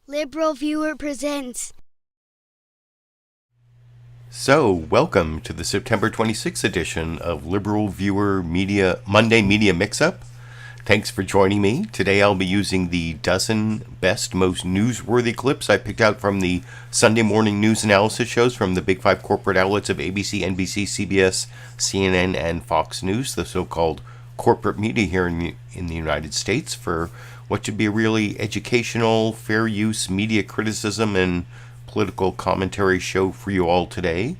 LiberalViewer presents. So, welcome to the September 26th edition of LiberalViewer Monday Media Mixup. Thanks for joining me. Today I'll be using the dozen best, most newsworthy clips I picked out from the Sunday morning news analysis shows from the big five corporate outlets of ABC, NBC, CBS, CNN, and Fox News, the so-called corporate media here in the United States, for what should be a really educational, fair use media criticism and political commentary show for you all today.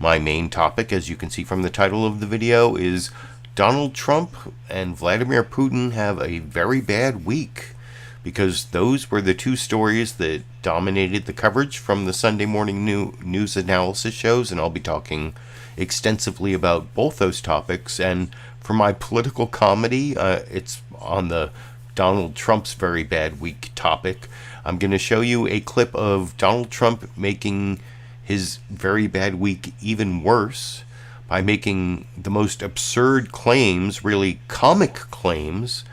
My main topic, as you can see from the title of the video, is Donald Trump and Vladimir Putin have a very bad week, because those were the two stories that dominated the coverage from the Sunday morning news analysis shows, and I'll be talking extensively about both those topics. And for my political comedy, it's on the Donald Trump's very bad week topic. I'm going to show you a clip of Donald Trump making his very bad week even worse by making the most absurd claims, really comic claims.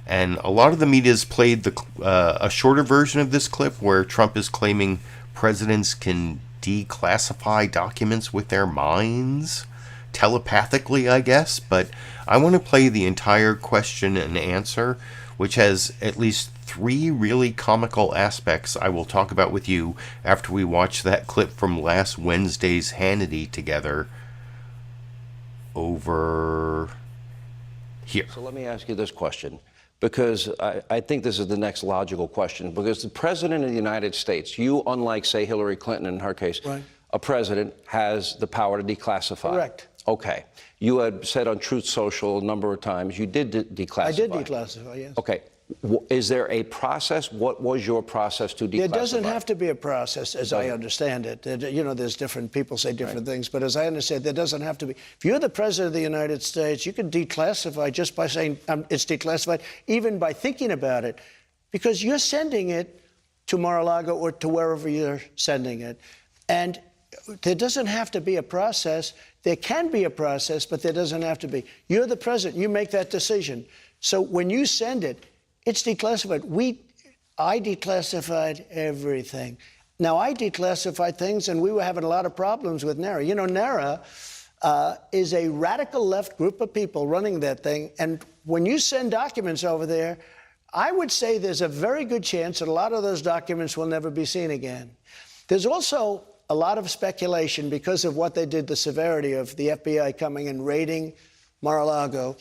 And a lot of the media's played a shorter version of this clip where Trump is claiming presidents can declassify documents with their minds, telepathically, I guess. But I want to play the entire question and answer, which has at least three really comical aspects I will talk about with you after we watch that clip from last Wednesday's Hannity together over here. So let me ask you this question, because I think this is the next logical question, because the president of the United States, you, unlike, say, Hillary Clinton in her case, right, a president has the power to declassify. Correct. Okay. You had said on Truth Social a number of times you did declassify. I did declassify, yes. Okay. Is there a process? What was your process to declassify? There doesn't have to be a process, as I understand it. You know, there's different people say different things, but as I understand, there doesn't have to be. If you're the president of the United States, you can declassify just by saying it's declassified, even by thinking about it, because you're sending it to Mar-a-Lago or to wherever you're sending it. And there doesn't have to be a process. There can be a process, but there doesn't have to be. You're the president. You make that decision. So when you send it, it's declassified. I declassified everything. Now, I declassified things, and we were having a lot of problems with NARA. You know, NARA is a radical left group of people running that thing, and when you send documents over there, I would say there's a very good chance that a lot of those documents will never be seen again. There's also a lot of speculation because of what they did, the severity of the FBI coming and raiding Mar-a-Lago.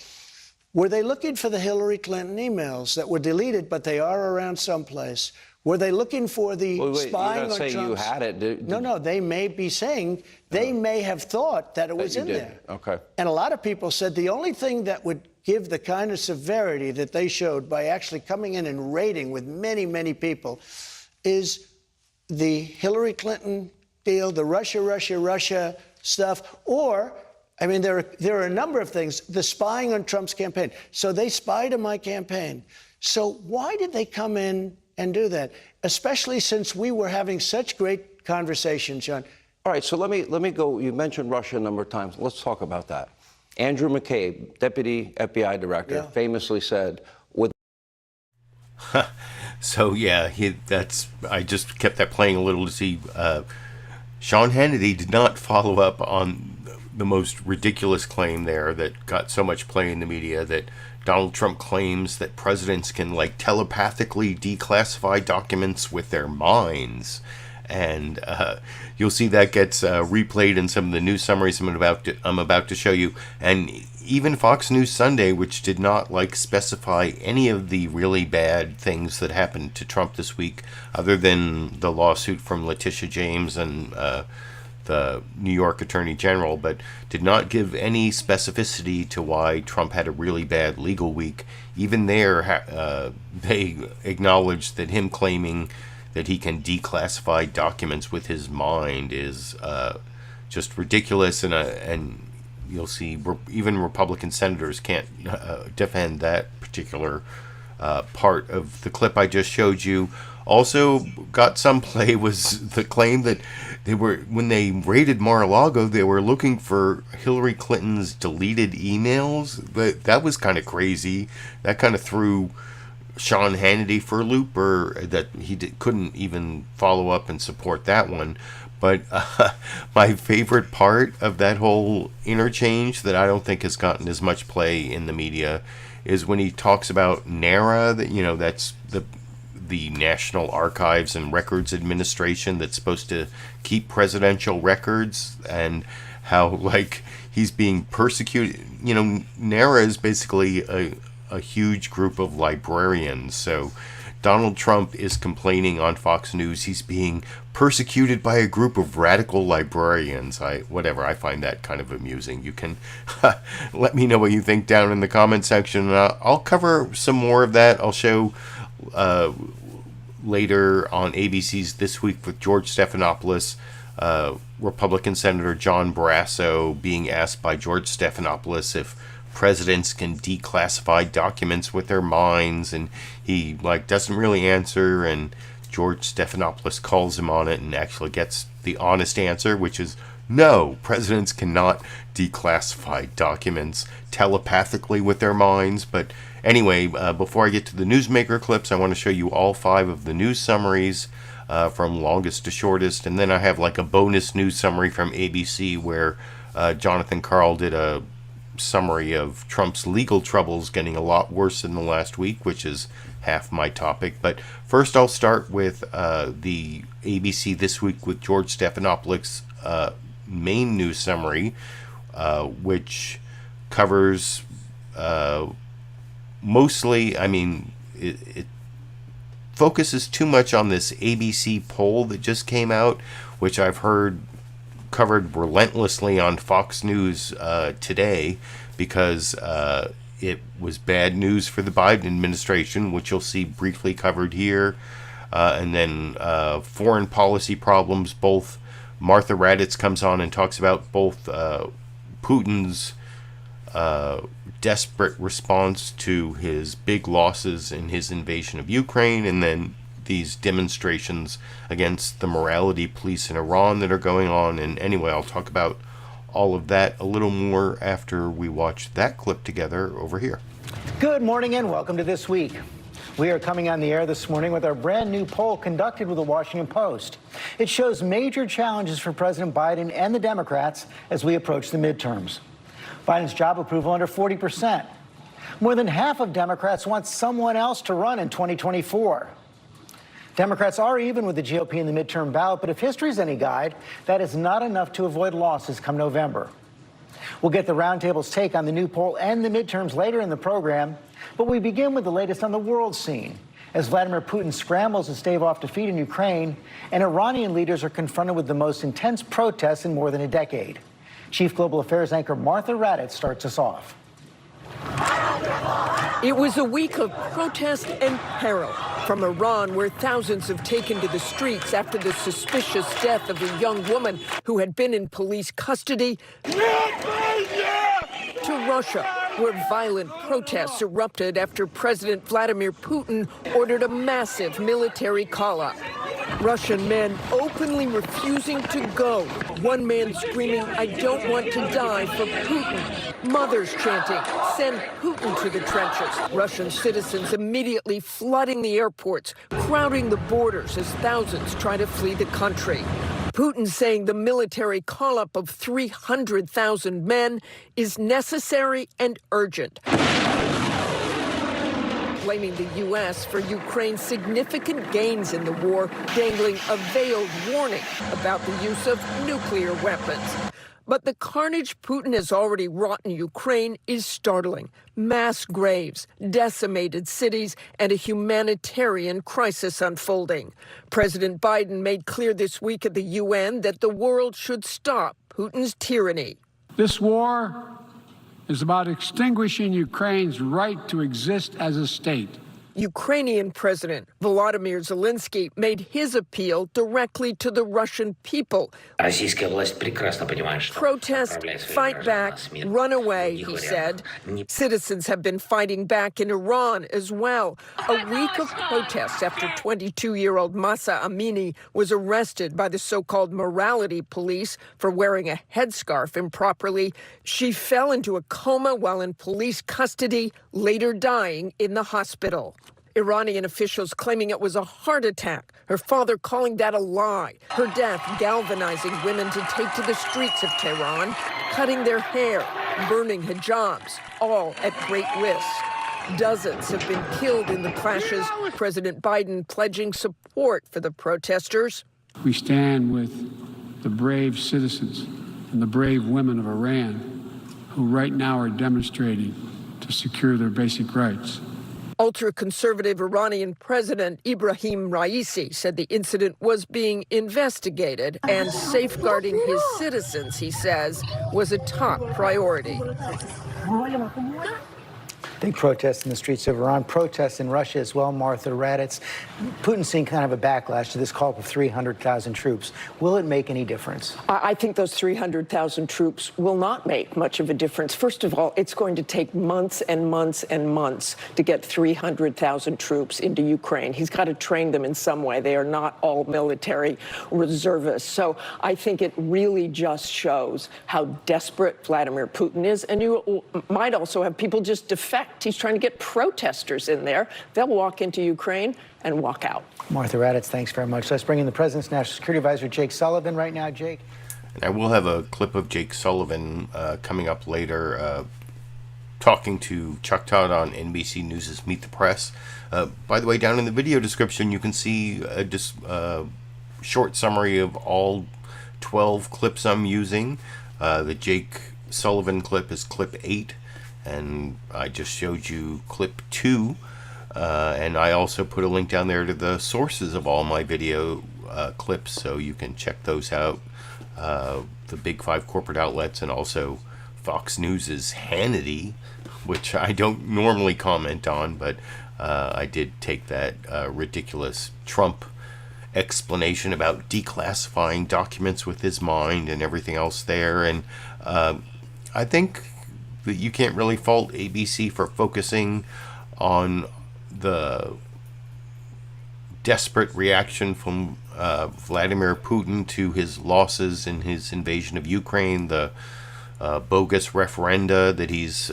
Were they looking for the Hillary Clinton emails that were deleted, but they are around someplace? Were they looking for the spying on Trump's... You're not saying you had it. No, they may be saying, they may have thought that it was in there. Okay. And a lot of people said the only thing that would give the kind of severity that they showed by actually coming in and raiding with many, many people is the Hillary Clinton deal, the Russia stuff, or... I mean, there are a number of things. The spying on Trump's campaign. So they spied on my campaign. So why did they come in and do that? Especially since we were having such great conversations, John. All right, so let me go. You mentioned Russia a number of times. Let's talk about that. Andrew McCabe, Deputy FBI Director, famously said, So, yeah, I just kept that playing a little to see. Sean Hannity did not follow up on the most ridiculous claim there that got so much play in the media, that Donald Trump claims that presidents can, like, telepathically declassify documents with their minds. And you'll see that gets replayed in some of the news summaries I'm about to show you. And even Fox News Sunday, which did not specify any of the really bad things that happened to Trump this week, other than the lawsuit from Letitia James and the New York Attorney General, but did not give any specificity to why Trump had a really bad legal week. Even there, they acknowledged that him claiming that he can declassify documents with his mind is just ridiculous, and you'll see even Republican senators can't defend that particular part of the clip I just showed you. Also got some play was the claim that when they raided Mar-a-Lago, they were looking for Hillary Clinton's deleted emails. But that was kind of crazy. That kind of threw Sean Hannity for a loop, or that he couldn't even follow up and support that one. But my favorite part of that whole interchange that I don't think has gotten as much play in the media is when he talks about NARA, that, that's the National Archives and Records Administration that's supposed to keep presidential records, and how, like, he's being persecuted. NARA is basically a huge group of librarians. So Donald Trump is complaining on Fox News he's being persecuted by a group of radical librarians. I find that kind of amusing. You can let me know what you think down in the comment section. I'll cover some more of that. I'll show later on ABC's This Week with George Stephanopoulos, Republican Senator John Barrasso being asked by George Stephanopoulos if presidents can declassify documents with their minds, and he doesn't really answer, and George Stephanopoulos calls him on it and actually gets the honest answer, which is no, presidents cannot declassify documents telepathically with their minds. But anyway, before I get to the newsmaker clips, I want to show you all 5 of the news summaries from longest to shortest, and then I have a bonus news summary from ABC where Jonathan Karl did a summary of Trump's legal troubles getting a lot worse in the last week, which is half my topic. But first I'll start with the ABC This Week with George Stephanopoulos main news summary, which covers mostly, it focuses too much on this ABC poll that just came out, which I've heard covered relentlessly on Fox News today, because it was bad news for the Biden administration, which you'll see briefly covered here. And then foreign policy problems. Both Martha Raddatz comes on and talks about both Putin's desperate response to his big losses in his invasion of Ukraine, and then these demonstrations against the morality police in Iran that are going on. And anyway, I'll talk about all of that a little more after we watch that clip together over here. Good morning and welcome to This Week. We are coming on the air this morning with our brand new poll conducted with the Washington Post. It shows major challenges for President Biden and the Democrats as we approach the midterms. Biden's job approval under 40%. More than half of Democrats want someone else to run in 2024. Democrats are even with the GOP in the midterm ballot, but if history's any guide, that is not enough to avoid losses come November. We'll get the roundtable's take on the new poll and the midterms later in the program, but we begin with the latest on the world scene as Vladimir Putin scrambles to stave off defeat in Ukraine, and Iranian leaders are confronted with the most intense protests in more than a decade. Chief Global Affairs anchor Martha Raddatz starts us off. It was a week of protest and peril. From Iran, where thousands have taken to the streets after the suspicious death of a young woman who had been in police custody, to Russia, where violent protests erupted after President Vladimir Putin ordered a massive military call-up. Russian men openly refusing to go. One man screaming, "I don't want to die for Putin." Mothers chanting, "Send Putin to the trenches." Russian citizens immediately flooding the airports, crowding the borders as thousands try to flee the country. Putin saying the military call-up of 300,000 men is necessary and urgent, blaming the U.S. for Ukraine's significant gains in the war, dangling a veiled warning about the use of nuclear weapons. But the carnage Putin has already wrought in Ukraine is startling. Mass graves, decimated cities, and a humanitarian crisis unfolding. President Biden made clear this week at the UN that the world should stop Putin's tyranny. This war is about extinguishing Ukraine's right to exist as a state. Ukrainian President Volodymyr Zelenskyy made his appeal directly to the Russian people. Protest, fight back, run away, he said. Citizens have been fighting back in Iran as well. A week of protests after 22-year-old Mahsa Amini was arrested by the so-called morality police for wearing a headscarf improperly. She fell into a coma while in police custody, later dying in the hospital. Iranian officials claiming it was a heart attack. Her father calling that a lie. Her death galvanizing women to take to the streets of Tehran, cutting their hair, burning hijabs, all at great risk. Dozens have been killed in the clashes. President Biden pledging support for the protesters. We stand with the brave citizens and the brave women of Iran who right now are demonstrating to secure their basic rights. Ultra-conservative Iranian President Ibrahim Raisi said the incident was being investigated and safeguarding his citizens, he says, was a top priority. Big protests in the streets of Iran, protests in Russia as well, Martha Raddatz. Putin's seeing kind of a backlash to this call for 300,000 troops. Will it make any difference? I think those 300,000 troops will not make much of a difference. First of all, it's going to take months and months and months to get 300,000 troops into Ukraine. He's got to train them in some way. They are not all military reservists. So I think it really just shows how desperate Vladimir Putin is. And you might also have people just defect. He's trying to get protesters in there. They'll walk into Ukraine and walk out. Martha Raddatz, thanks very much. Let's bring in the President's National Security Advisor, Jake Sullivan, right now. Jake. And I will have a clip of Jake Sullivan coming up later, talking to Chuck Todd on NBC News' Meet the Press. By the way, down in the video description, you can see a short summary of all 12 clips I'm using. The Jake Sullivan clip is clip 8. And I just showed you clip 2, and I also put a link down there to the sources of all my video clips, so you can check those out. The big 5 corporate outlets, and also Fox News' Hannity, which I don't normally comment on, but I did take that ridiculous Trump explanation about declassifying documents with his mind and everything else there. And I think that you can't really fault ABC for focusing on the desperate reaction from Vladimir Putin to his losses in his invasion of Ukraine, the bogus referenda that he's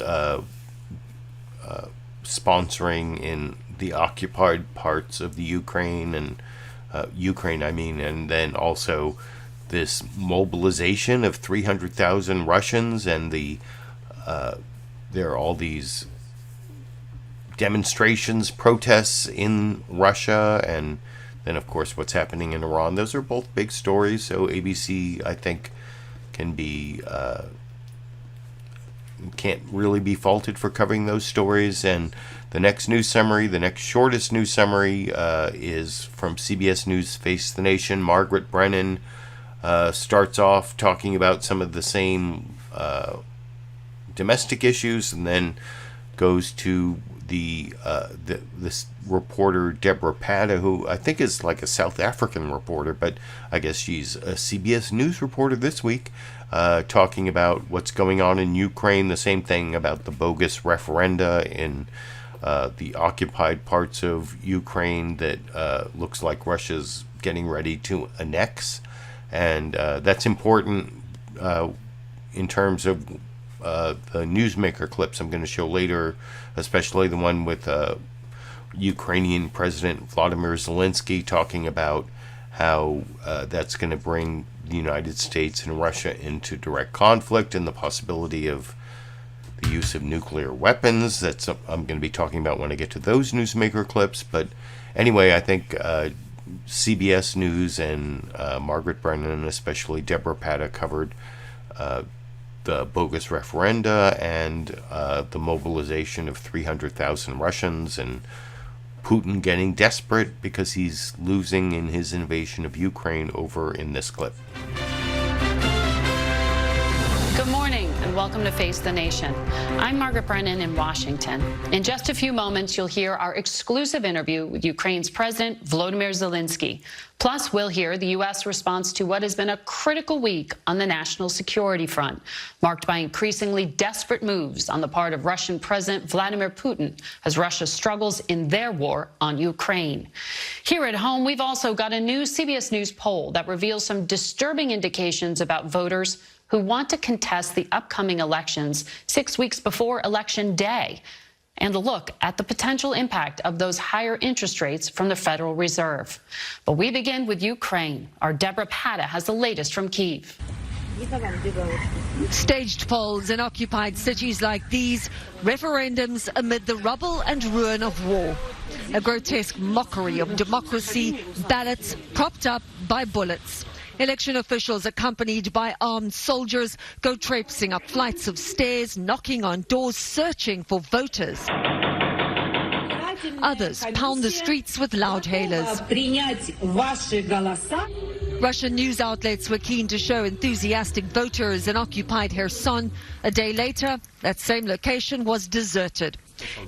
sponsoring in the occupied parts of the Ukraine, and and then also this mobilization of 300,000 Russians, and there are all these demonstrations, protests in Russia, and then of course what's happening in Iran. Those are both big stories, so ABC, I think, can't really be faulted for covering those stories. And the next news summary, the next shortest news summary, is from CBS News Face the Nation. Margaret Brennan starts off talking about some of the same domestic issues, and then goes to this reporter Debora Patta, who I think is like a South African reporter, but I guess she's a CBS News reporter this week, talking about what's going on in Ukraine. The same thing about the bogus referenda in the occupied parts of Ukraine that looks like Russia's getting ready to annex, and that's important in terms of the newsmaker clips I'm going to show later, especially the one with Ukrainian President Vladimir Zelenskyy talking about how that's going to bring the United States and Russia into direct conflict, and the possibility of the use of nuclear weapons. That's I'm going to be talking about when I get to those newsmaker clips. But anyway, I think CBS News and Margaret Brennan, and especially Debora Patta, covered the bogus referenda and the mobilization of 300,000 Russians, and Putin getting desperate because he's losing in his invasion of Ukraine over in this clip. Good morning and welcome to Face the Nation. I'm Margaret Brennan in Washington. In just a few moments, you'll hear our exclusive interview with Ukraine's President Volodymyr Zelenskyy. Plus, we'll hear the U.S. response to what has been a critical week on the national security front, marked by increasingly desperate moves on the part of Russian President Vladimir Putin as Russia struggles in their war on Ukraine. Here at home, we've also got a new CBS News poll that reveals some disturbing indications about voters who want to contest the upcoming elections 6 weeks before Election Day. and a look at the potential impact of those higher interest rates from the Federal Reserve. But we begin with Ukraine. Our Debora Patta has the latest from Kyiv. Staged polls in occupied cities like these, referendums amid the rubble and ruin of war. A grotesque mockery of democracy, ballots propped up by bullets. Election officials accompanied by armed soldiers go traipsing up flights of stairs, knocking on doors, searching for voters. Others pound the streets with loudhailers. Russian news outlets were keen to show enthusiastic voters in occupied Kherson. A day later, that same location was deserted.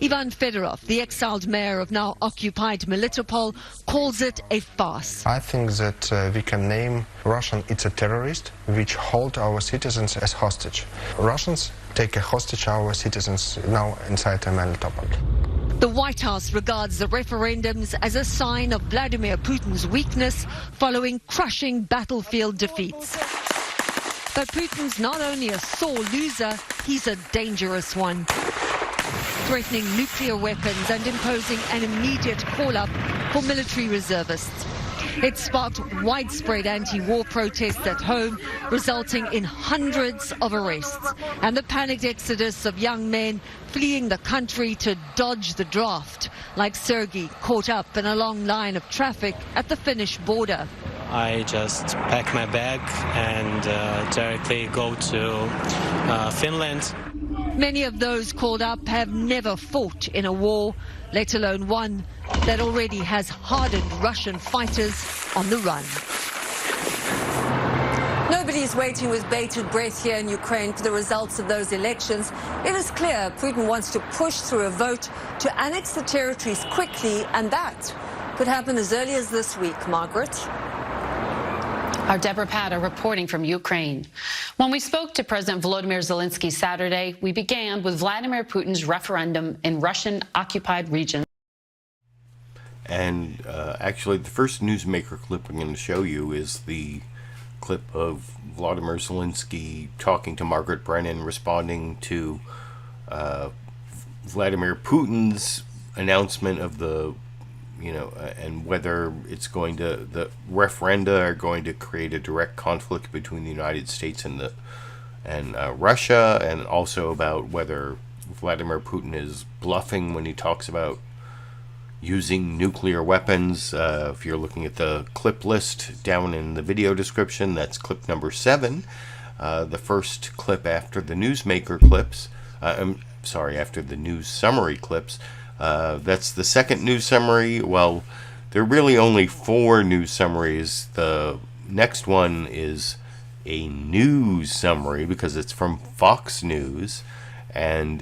Ivan Fedorov, the exiled mayor of now occupied Melitopol, calls it a farce. I think that we can name Russian it's a terrorist which hold our citizens as hostage. Russians take a hostage our citizens now inside Melitopol. The White House regards the referendums as a sign of Vladimir Putin's weakness following crushing battlefield defeats. But Putin's not only a sore loser, he's a dangerous one, threatening nuclear weapons and imposing an immediate call-up for military reservists. It sparked widespread anti-war protests at home, resulting in hundreds of arrests and the panicked exodus of young men fleeing the country to dodge the draft, like Sergei, caught up in a long line of traffic at the Finnish border. I just pack my bag and directly go to Finland. Many of those called up have never fought in a war, let alone one that already has hardened Russian fighters on the run. Nobody's waiting with bated breath here in Ukraine for the results of those elections. It is clear Putin wants to push through a vote to annex the territories quickly, and that could happen as early as this week. Margaret? Our Debora Patta reporting from Ukraine. When we spoke to President Volodymyr Zelenskyy Saturday, we began with Vladimir Putin's referendum in Russian-occupied regions. And actually, the first newsmaker clip I'm going to show you is the clip of Vladimir Zelenskyy talking to Margaret Brennan, responding to Vladimir Putin's announcement of the, and whether it's going to, the referenda are going to create a direct conflict between the United States and Russia, and also about whether Vladimir Putin is bluffing when he talks about using nuclear weapons. If you're looking at the clip list down in the video description, that's clip number 7. The first clip after the newsmaker clips. After the news summary clips. That's the second news summary. Well, there are really only 4 news summaries. The next one is a news summary because it's from Fox News, and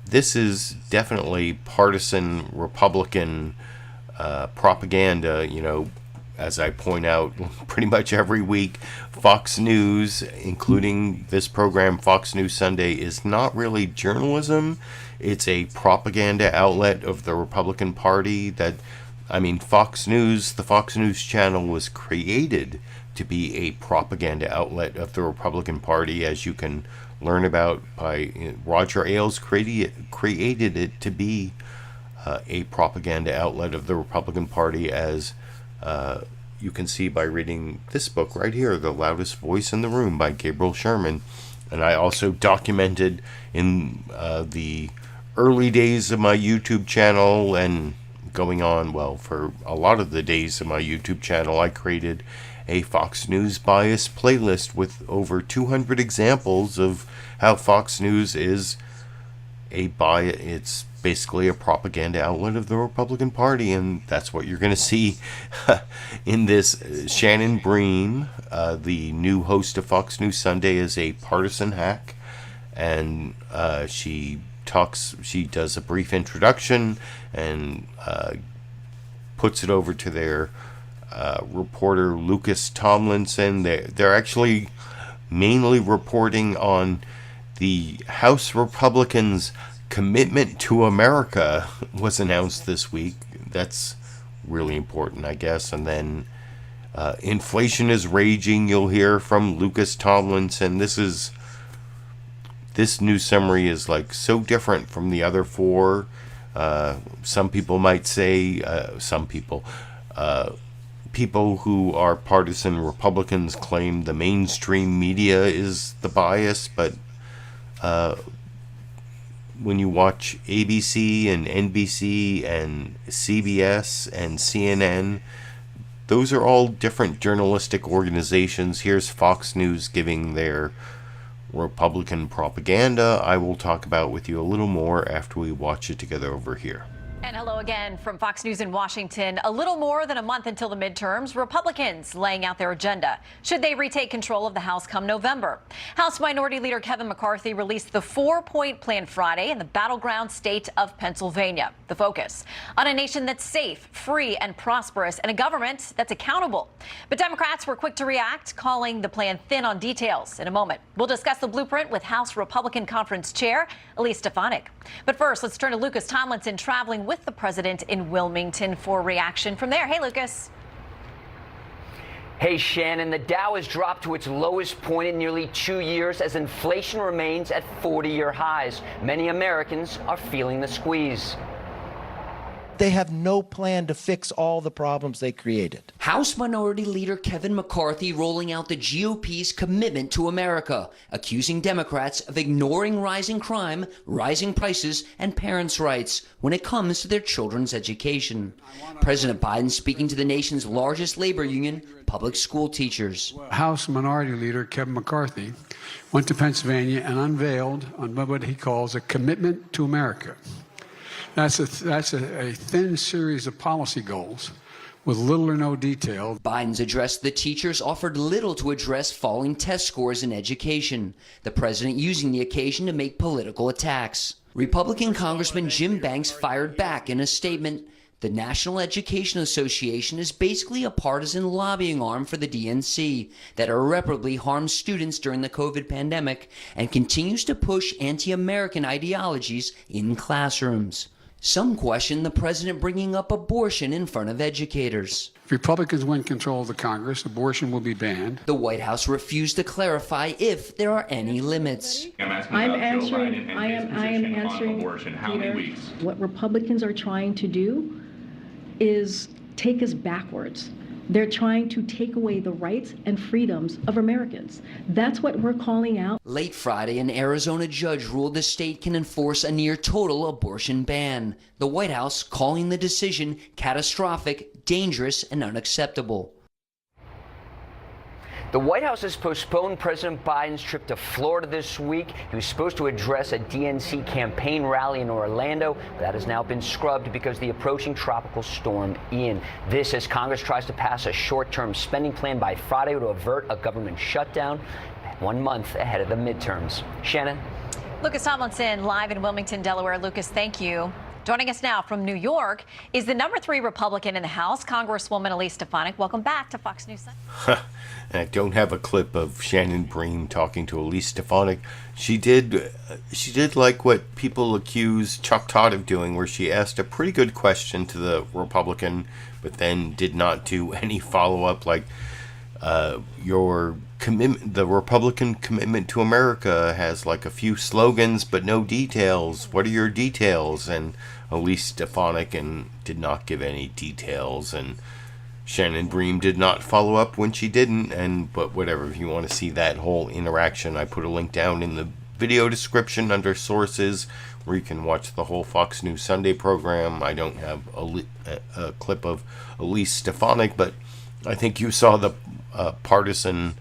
this is definitely partisan Republican propaganda. As I point out pretty much every week, Fox News, including this program, Fox News Sunday, is not really journalism. It's a propaganda outlet of the Republican Party. Fox News, the Fox News channel was created to be a propaganda outlet of the Republican Party, as you can learn about by Roger Ailes created it to be a propaganda outlet of the Republican Party, as you can see by reading this book right here, The Loudest Voice in the Room by Gabriel Sherman. And I also documented in the early days of my YouTube channel, and going on, for a lot of the days of my YouTube channel, I created a Fox News bias playlist with over 200 examples of how Fox News is it's basically a propaganda outlet of the Republican Party, and that's what you're going to see in this. Shannon Bream, the new host of Fox News Sunday, is a partisan hack, and she does a brief introduction and puts it over to their reporter Lucas Tomlinson. They're actually mainly reporting on the House Republicans' commitment to America was announced this week. That's really important, I guess. And then inflation is raging, you'll hear from Lucas Tomlinson. This is this news summary is like so different from the other four. Some people might say, people who are partisan Republicans claim the mainstream media is the bias, but when you watch ABC and NBC and CBS and CNN, those are all different journalistic organizations. Here's Fox News giving their Republican propaganda. I will talk about with you a little more after we watch it together over here. And hello again from Fox News in Washington. A little more than a month until the midterms, Republicans laying out their agenda. Should they retake control of the House come November? House Minority Leader Kevin McCarthy released the 4-point plan Friday in the battleground state of Pennsylvania. The focus on a nation that's safe, free, and prosperous, and a government that's accountable. But Democrats were quick to react, calling the plan thin on details. In a moment, we'll discuss the blueprint with House Republican Conference Chair Elise Stefanik. But first, let's turn to Lucas Tomlinson, traveling with the president in Wilmington for reaction from there. Hey, Lucas. Hey, Shannon, the Dow has dropped to its lowest point in nearly 2 years as inflation remains at 40-year highs. Many Americans are feeling the squeeze. They have no plan to fix all the problems they created. House Minority Leader Kevin McCarthy rolling out the GOP's commitment to America, accusing Democrats of ignoring rising crime, rising prices, and parents' rights when it comes to their children's education. President Biden speaking to the nation's largest labor union, public school teachers. House Minority Leader Kevin McCarthy went to Pennsylvania and unveiled on what he calls a commitment to America. That's a thin series of policy goals with little or no detail. Biden's address to the teachers offered little to address falling test scores in education, the president using the occasion to make political attacks. Republican Congressman Jim Banks fired back in a statement. The National Education Association is basically a partisan lobbying arm for the DNC that irreparably harmed students during the COVID pandemic and continues to push anti-American ideologies in classrooms. Some question the president bringing up abortion in front of educators. If Republicans win control of the Congress, abortion will be banned. The White House refused to clarify if there are any limits. I am answering abortion. How many weeks? What Republicans are trying to do is take us backwards. They're trying to take away the rights and freedoms of Americans. That's what we're calling out. Late Friday, an Arizona judge ruled the state can enforce a near-total abortion ban. The White House calling the decision catastrophic, dangerous, and unacceptable. The White House has postponed President Biden's trip to Florida this week. He was supposed to address a DNC campaign rally in Orlando, but that has now been scrubbed because of the approaching tropical storm Ian. This as Congress tries to pass a short-term spending plan by Friday to avert a government shutdown 1 month ahead of the midterms. Shannon? Lucas Tomlinson, live in Wilmington, Delaware. Lucas, thank you. Joining us now from New York is the number 3 Republican in the House, Congresswoman Elise Stefanik. Welcome back to Fox News Sunday. I don't have a clip of Shannon Bream talking to Elise Stefanik. She did like what people accuse Chuck Todd of doing, where she asked a pretty good question to the Republican, but then did not do any follow-up, like your commitment, the Republican commitment to America has like a few slogans but no details. What are your details? And Elise Stefanik did not give any details, and Shannon Bream did not follow up when she didn't. But whatever, if you want to see that whole interaction, I put a link down in the video description under sources where you can watch the whole Fox News Sunday program. I don't have a clip of Elise Stefanik, but I think you saw the partisan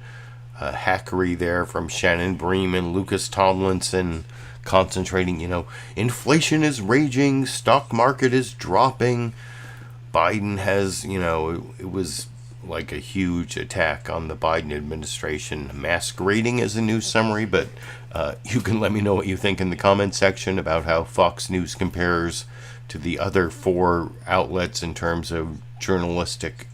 hackery there from Shannon Bream and Lucas Tomlinson, concentrating, inflation is raging, stock market is dropping. Biden has, it was like a huge attack on the Biden administration, masquerading as a news summary, but you can let me know what you think in the comment section about how Fox News compares to the other 4 outlets in terms of journalistic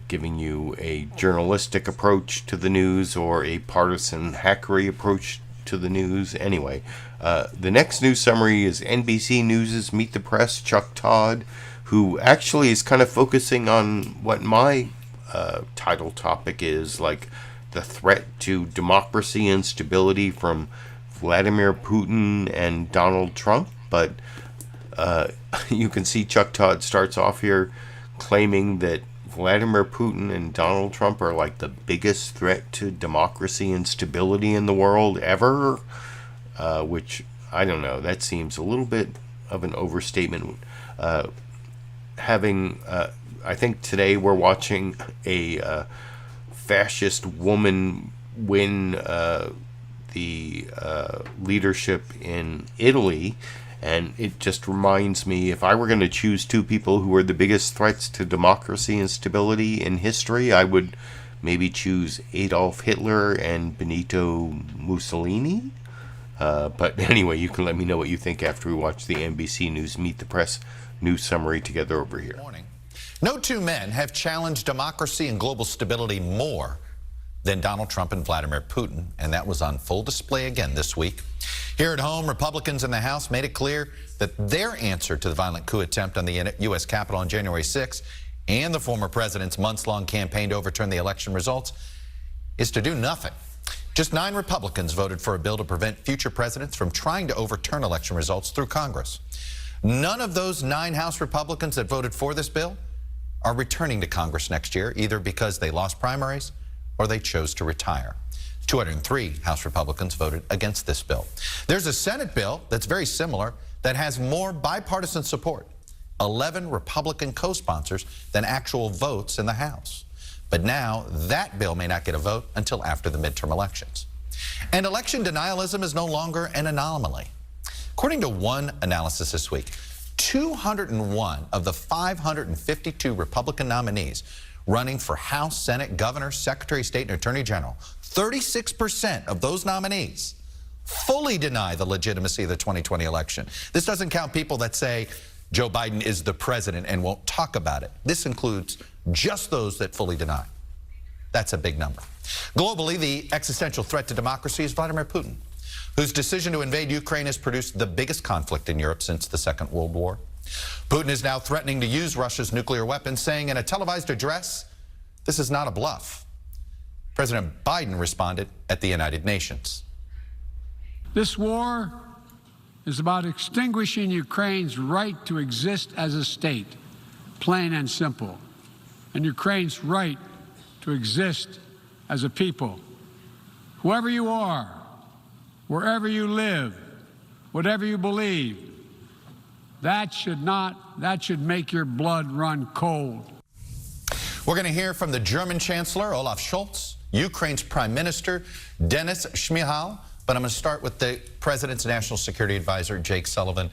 giving you a journalistic approach to the news or a partisan hackery approach to the news. Anyway, the next news summary is NBC News' Meet the Press, Chuck Todd, who actually is kind of focusing on what my title topic is, like the threat to democracy and stability from Vladimir Putin and Donald Trump, but you can see Chuck Todd starts off here claiming that Vladimir Putin and Donald Trump are like the biggest threat to democracy and stability in the world ever, which, I don't know, that seems a little bit of an overstatement. I think today we're watching a fascist woman win the leadership in Italy, and it just reminds me, if I were going to choose two people who are the biggest threats to democracy and stability in history, I would maybe choose Adolf Hitler and Benito Mussolini. But anyway, you can let me know what you think after we watch the NBC News Meet the Press news summary together over here. No two men have challenged democracy and global stability more than Donald Trump and Vladimir Putin, and that was on full display again this week. Here at home, Republicans in the House made it clear that their answer to the violent coup attempt on the U.S. Capitol on January 6th and the former president's months-long campaign to overturn the election results is to do nothing. Just 9 Republicans voted for a bill to prevent future presidents from trying to overturn election results through Congress. None of those 9 House Republicans that voted for this bill are returning to Congress next year, either because they lost primaries or they chose to retire. 203 House Republicans voted against this bill. There's a Senate bill that's very similar that has more bipartisan support, 11 Republican co-sponsors, than actual votes in the House. But now that bill may not get a vote until after the midterm elections. And election denialism is no longer an anomaly. According to one analysis this week, 201 of the 552 Republican nominees running for House, Senate, Governor, Secretary of State, and Attorney General, 36% of those nominees fully deny the legitimacy of the 2020 election. This doesn't count people that say Joe Biden is the president and won't talk about it. This includes just those that fully deny. That's a big number. Globally, the existential threat to democracy is Vladimir Putin, whose decision to invade Ukraine has produced the biggest conflict in Europe since the Second World War. Putin is now threatening to use Russia's nuclear weapons, saying in a televised address, this is not a bluff. President Biden responded at the United Nations. This war is about extinguishing Ukraine's right to exist as a state, plain and simple, and Ukraine's right to exist as a people. Whoever you are, wherever you live, whatever you believe, that should make your blood run cold. We're going to hear from the German Chancellor, Olaf Scholz, Ukraine's Prime Minister, Denis Shmyhal, but I'm going to start with the President's National Security Advisor, Jake Sullivan.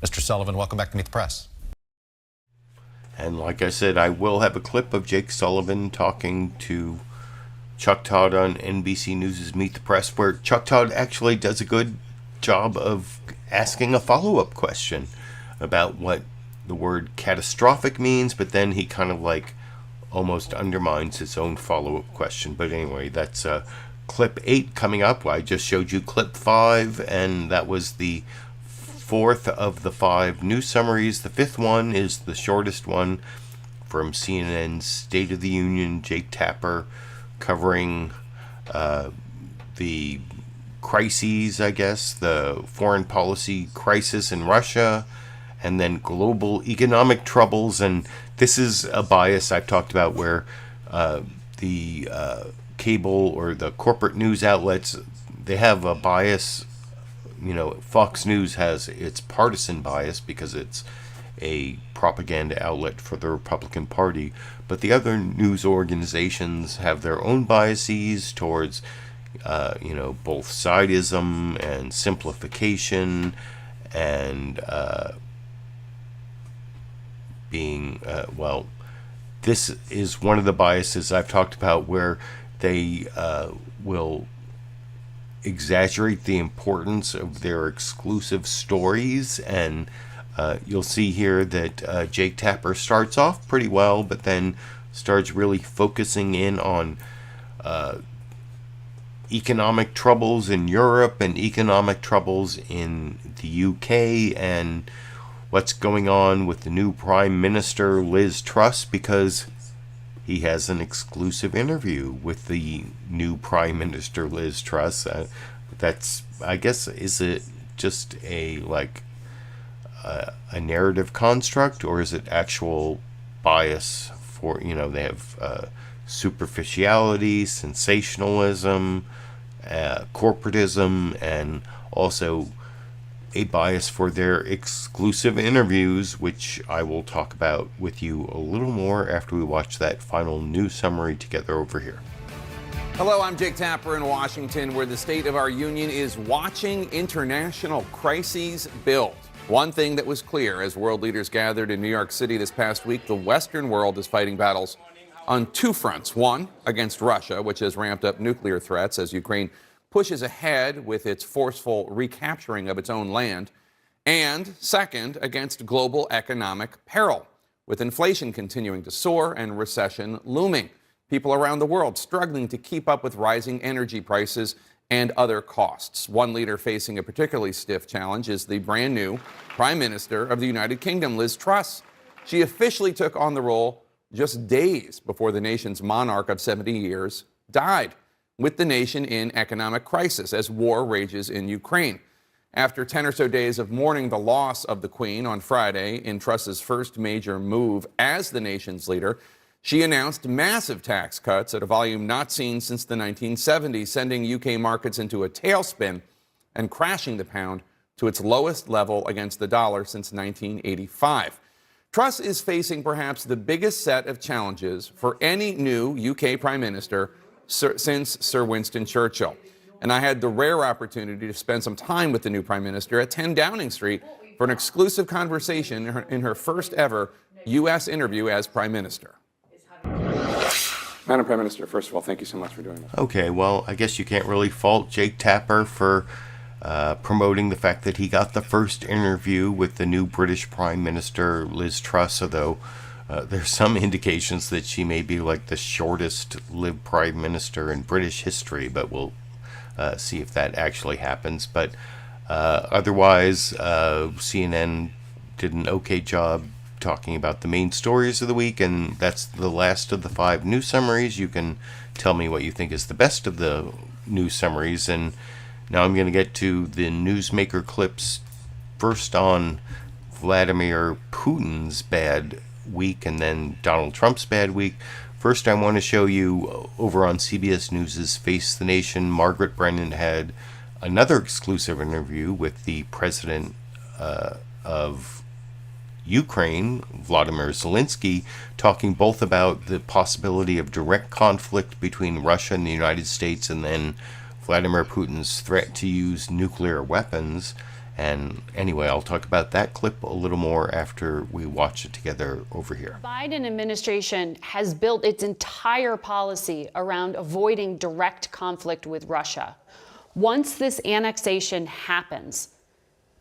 Mr. Sullivan, welcome back to Meet the Press. And like I said, I will have a clip of Jake Sullivan talking to Chuck Todd on NBC News' Meet the Press, where Chuck Todd actually does a good job of asking a follow-up question about what the word catastrophic means, but then he kind of like almost undermines his own follow-up question. But anyway, that's clip 8 coming up. I just showed you clip 5, and that was the 4th of the 5 news summaries. The 5th one is the shortest one from CNN's State of the Union. Jake Tapper covering the crises, I guess, the foreign policy crisis in Russia, and then global economic troubles. And this is a bias I've talked about, where the cable or the corporate news outlets, they have a bias. You know, Fox News has its partisan bias because it's a propaganda outlet for the Republican Party, but the other news organizations have their own biases towards both sideism and simplification and this is one of the biases I've talked about, where they will exaggerate the importance of their exclusive stories. And you'll see here that Jake Tapper starts off pretty well, but then starts really focusing in on economic troubles in Europe and economic troubles in the UK and what's going on with the new Prime Minister, Liz Truss, because he has an exclusive interview with the new Prime Minister, Liz Truss. That's, I guess, is it just a narrative construct, or is it actual bias for, they have superficiality, sensationalism, corporatism, and also a bias for their exclusive interviews, which I will talk about with you a little more after we watch that final news summary together over here. Hello, I'm Jake Tapper in Washington, where the state of our union is watching international crises build. One thing that was clear as world leaders gathered in New York City this past week, the Western world is fighting battles on two fronts. One, against Russia, which has ramped up nuclear threats as Ukraine pushes ahead with its forceful recapturing of its own land. And second, against global economic peril, with inflation continuing to soar and recession looming. People around the world struggling to keep up with rising energy prices and other costs. One leader facing a particularly stiff challenge is the brand new Prime Minister of the United Kingdom, Liz Truss. She officially took on the role just days before the nation's monarch of 70 years died, with the nation in economic crisis as war rages in Ukraine. After 10 or so days of mourning the loss of the Queen on Friday in Truss's first major move as the nation's leader, she announced massive tax cuts at a volume not seen since the 1970s, sending UK markets into a tailspin and crashing the pound to its lowest level against the dollar since 1985. Truss is facing perhaps the biggest set of challenges for any new UK Prime Minister since Sir Winston Churchill. And I had the rare opportunity to spend some time with the new Prime Minister at 10 Downing Street for an exclusive conversation in her first ever U.S. interview as Prime Minister. Madam Prime Minister, first of all, thank you so much for doing this. Okay, well, I guess you can't really fault Jake Tapper for promoting the fact that he got the first interview with the new British Prime Minister, Liz Truss, although there's some indications that she may be like the shortest-lived Prime Minister in British history, but we'll see if that actually happens. But otherwise, CNN did an okay job talking about the main stories of the week, and that's the last of the 5 news summaries. You can tell me what you think is the best of the news summaries, and now I'm going to get to the newsmaker clips, first on Vladimir Putin's bad week and then Donald Trump's bad week. First, I want to show you over on CBS News' Face the Nation, Margaret Brennan had another exclusive interview with the president of Ukraine, Vladimir Zelenskyy, talking both about the possibility of direct conflict between Russia and the United States, and then Vladimir Putin's threat to use nuclear weapons. And anyway, I'll talk about that clip a little more after we watch it together over here. The Biden administration has built its entire policy around avoiding direct conflict with Russia. Once this annexation happens,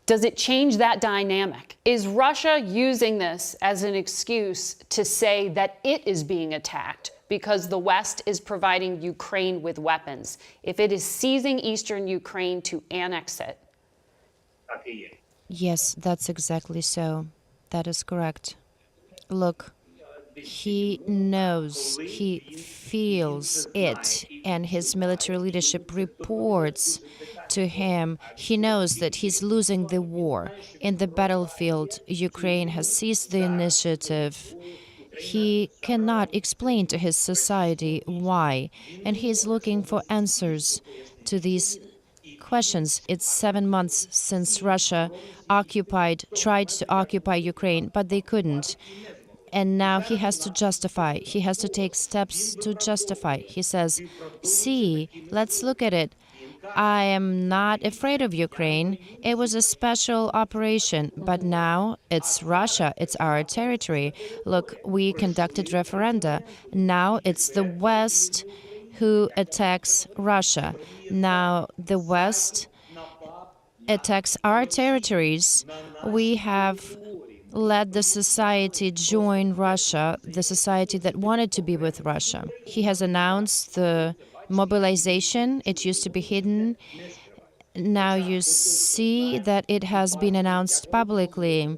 does it change that dynamic? Is Russia using this as an excuse to say that it is being attacked because the West is providing Ukraine with weapons, if it is seizing eastern Ukraine to annex it? Yes, that's exactly so. That is correct. Look, he knows, he feels it, and his military leadership reports to him. He knows that he's losing the war. In the battlefield, Ukraine has seized the initiative. He cannot explain to his society why, and he's looking for answers to these questions. It's 7 months since Russia tried to occupy Ukraine, but they couldn't. And now he has to justify. He has to take steps to justify. He says, see, let's look at it. I am not afraid of Ukraine. It was a special operation, but now it's Russia. It's our territory. Look, we conducted referenda. Now it's the West who attacks Russia. Now the West attacks our territories. We have let the society join Russia, the society that wanted to be with Russia. He has announced the mobilization. It used to be hidden. Now you see that it has been announced publicly.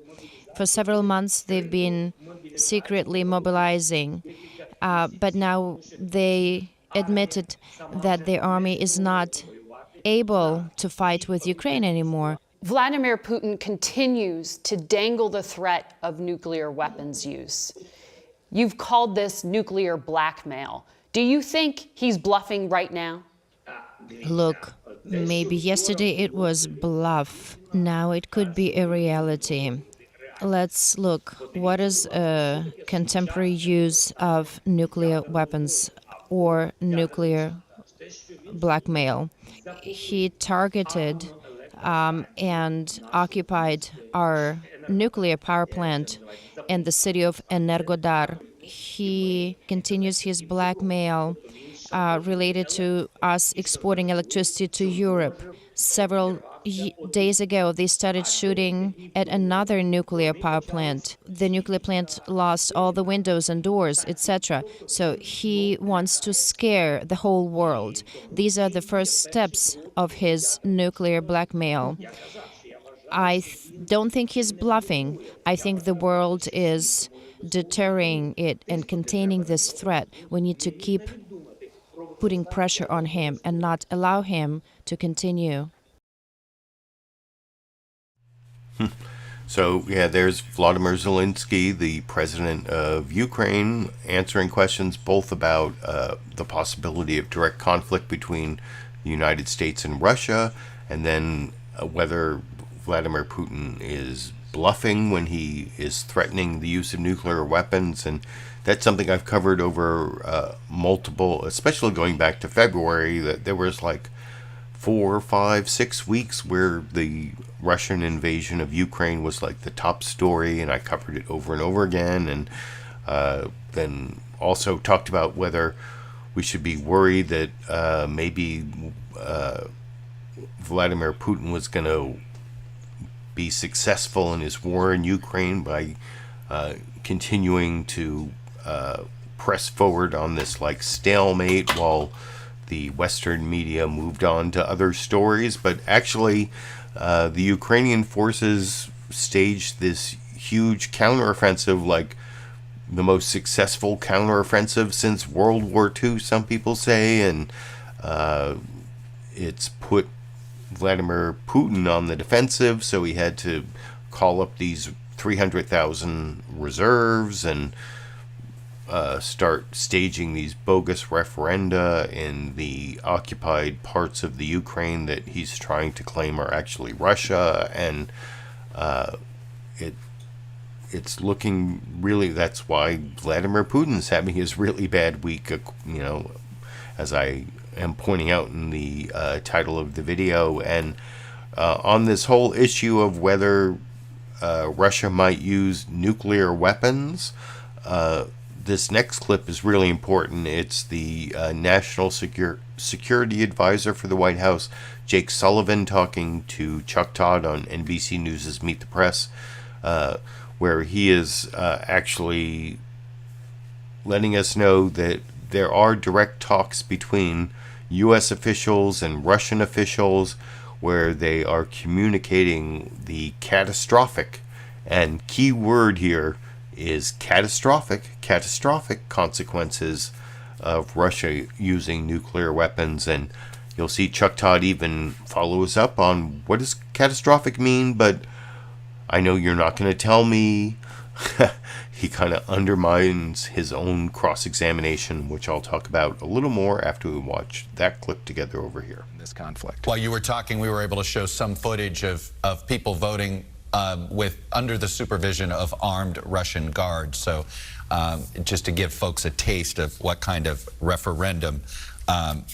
For several months, they've been secretly mobilizing. but now they admitted that their army is not able to fight with Ukraine anymore. Vladimir Putin continues to dangle the threat of nuclear weapons use. You've called this nuclear blackmail. Do you think he's bluffing right now? Look, maybe yesterday it was bluff. Now it could be a reality. Let's look. What is a contemporary use of nuclear weapons or nuclear blackmail? He targeted and occupied our nuclear power plant in the city of Energodar. He continues his blackmail related to us exporting electricity to Europe. Several days ago, they started shooting at another nuclear power plant. The nuclear plant lost all the windows and doors, etc. So he wants to scare the whole world. These are the first steps of his nuclear blackmail. I don't think he's bluffing. I think the world is deterring it and containing this threat. We need to keep putting pressure on him and not allow him to continue. So, yeah, there's Vladimir Zelenskyy, the president of Ukraine, answering questions both about the possibility of direct conflict between the United States and Russia, and then whether Vladimir Putin is bluffing when he is threatening the use of nuclear weapons. And that's something I've covered over multiple, especially going back to February, that there was like 4, 5, 6 weeks where the Russian invasion of Ukraine was like the top story, and I covered it over and over again, and then also talked about whether we should be worried that maybe Vladimir Putin was going to be successful in his war in Ukraine by continuing to press forward on this like stalemate while the Western media moved on to other stories. But actually, the Ukrainian forces staged this huge counteroffensive, like the most successful counteroffensive since World War II, some people say, and it's put Vladimir Putin on the defensive, so he had to call up these 300,000 reserves and start staging these bogus referenda in the occupied parts of the Ukraine that he's trying to claim are actually Russia, and it's looking really, that's why Vladimir Putin's having his really bad week, you know, as I am pointing out in the title of the video. And on this whole issue of whether Russia might use nuclear weapons, this next clip is really important. It's the National Security Advisor for the White House, Jake Sullivan, talking to Chuck Todd on NBC News' Meet the Press, where he is actually letting us know that there are direct talks between U.S. officials and Russian officials where they are communicating the catastrophic, and key word here is catastrophic consequences of Russia using nuclear weapons. And you'll see Chuck Todd even follow us up on what does catastrophic mean, but I know you're not going to tell me. He kind of undermines his own cross-examination, which I'll talk about a little more after we watch that clip together over here. This conflict. While you were talking, we were able to show some footage of people voting under the supervision of armed Russian guards. So just to give folks a taste of what kind of referendum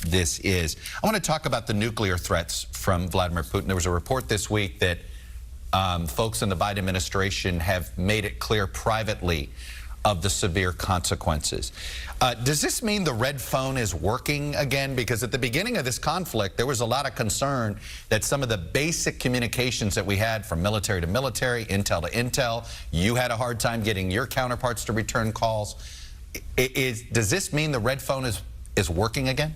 this is. I want to talk about the nuclear threats from Vladimir Putin. There was a report this week that folks in the Biden administration have made it clear privately of the severe consequences. Does this mean the red phone is working again? Because at the beginning of this conflict, there was a lot of concern that some of the basic communications that we had from military to military, intel to intel, you had a hard time getting your counterparts to return calls. Does this mean the red phone is working again?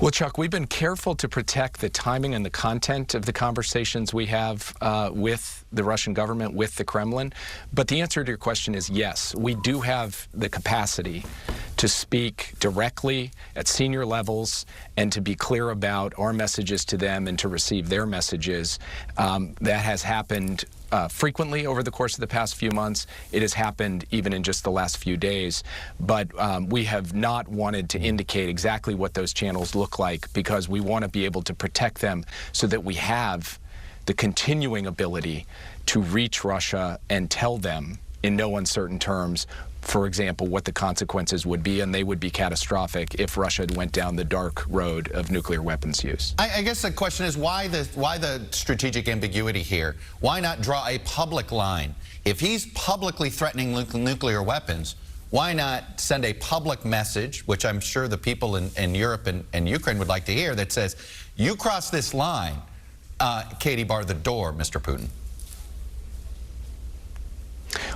Well, Chuck, we've been careful to protect the timing and the content of the conversations we have with the Russian government, with the Kremlin. But the answer to your question is yes. We do have the capacity to speak directly at senior levels and to be clear about our messages to them and to receive their messages. That has happened frequently over the course of the past few months. It has happened even in just the last few days. But we have not wanted to indicate exactly what those channels look like, because we want to be able to protect them so that we have the continuing ability to reach Russia and tell them in no uncertain terms, for example, what the consequences would be, and they would be catastrophic if Russia went down the dark road of nuclear weapons use. I guess the question is why the strategic ambiguity here? Why not draw a public line? If he's publicly threatening nuclear weapons, why not send a public message, which I'm sure the people in Europe and Ukraine would like to hear, that says, you cross this line, Katie, bar the door, Mr. Putin?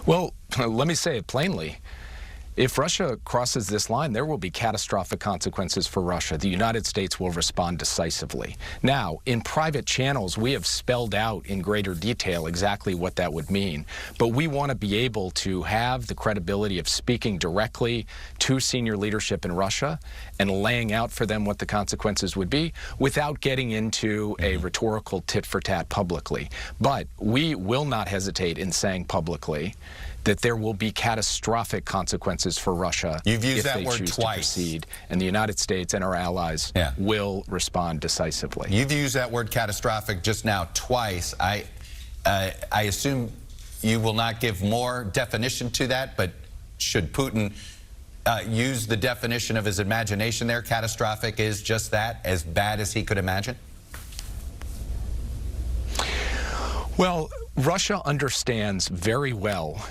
Well, let me say it plainly. If Russia crosses this line, there will be catastrophic consequences for Russia. The United States will respond decisively. Now, in private channels, we have spelled out in greater detail exactly what that would mean. But we want to be able to have the credibility of speaking directly to senior leadership in Russia and laying out for them what the consequences would be without getting into a rhetorical tit-for-tat publicly. But we will not hesitate in saying publicly that there will be catastrophic consequences for Russia if they choose to proceed, and the United States and our allies will respond decisively. You've used that word catastrophic just now twice. I assume you will not give more definition to that, but should Putin use the definition of his imagination there? Catastrophic is just that, as bad as he could imagine? Well, Russia understands very well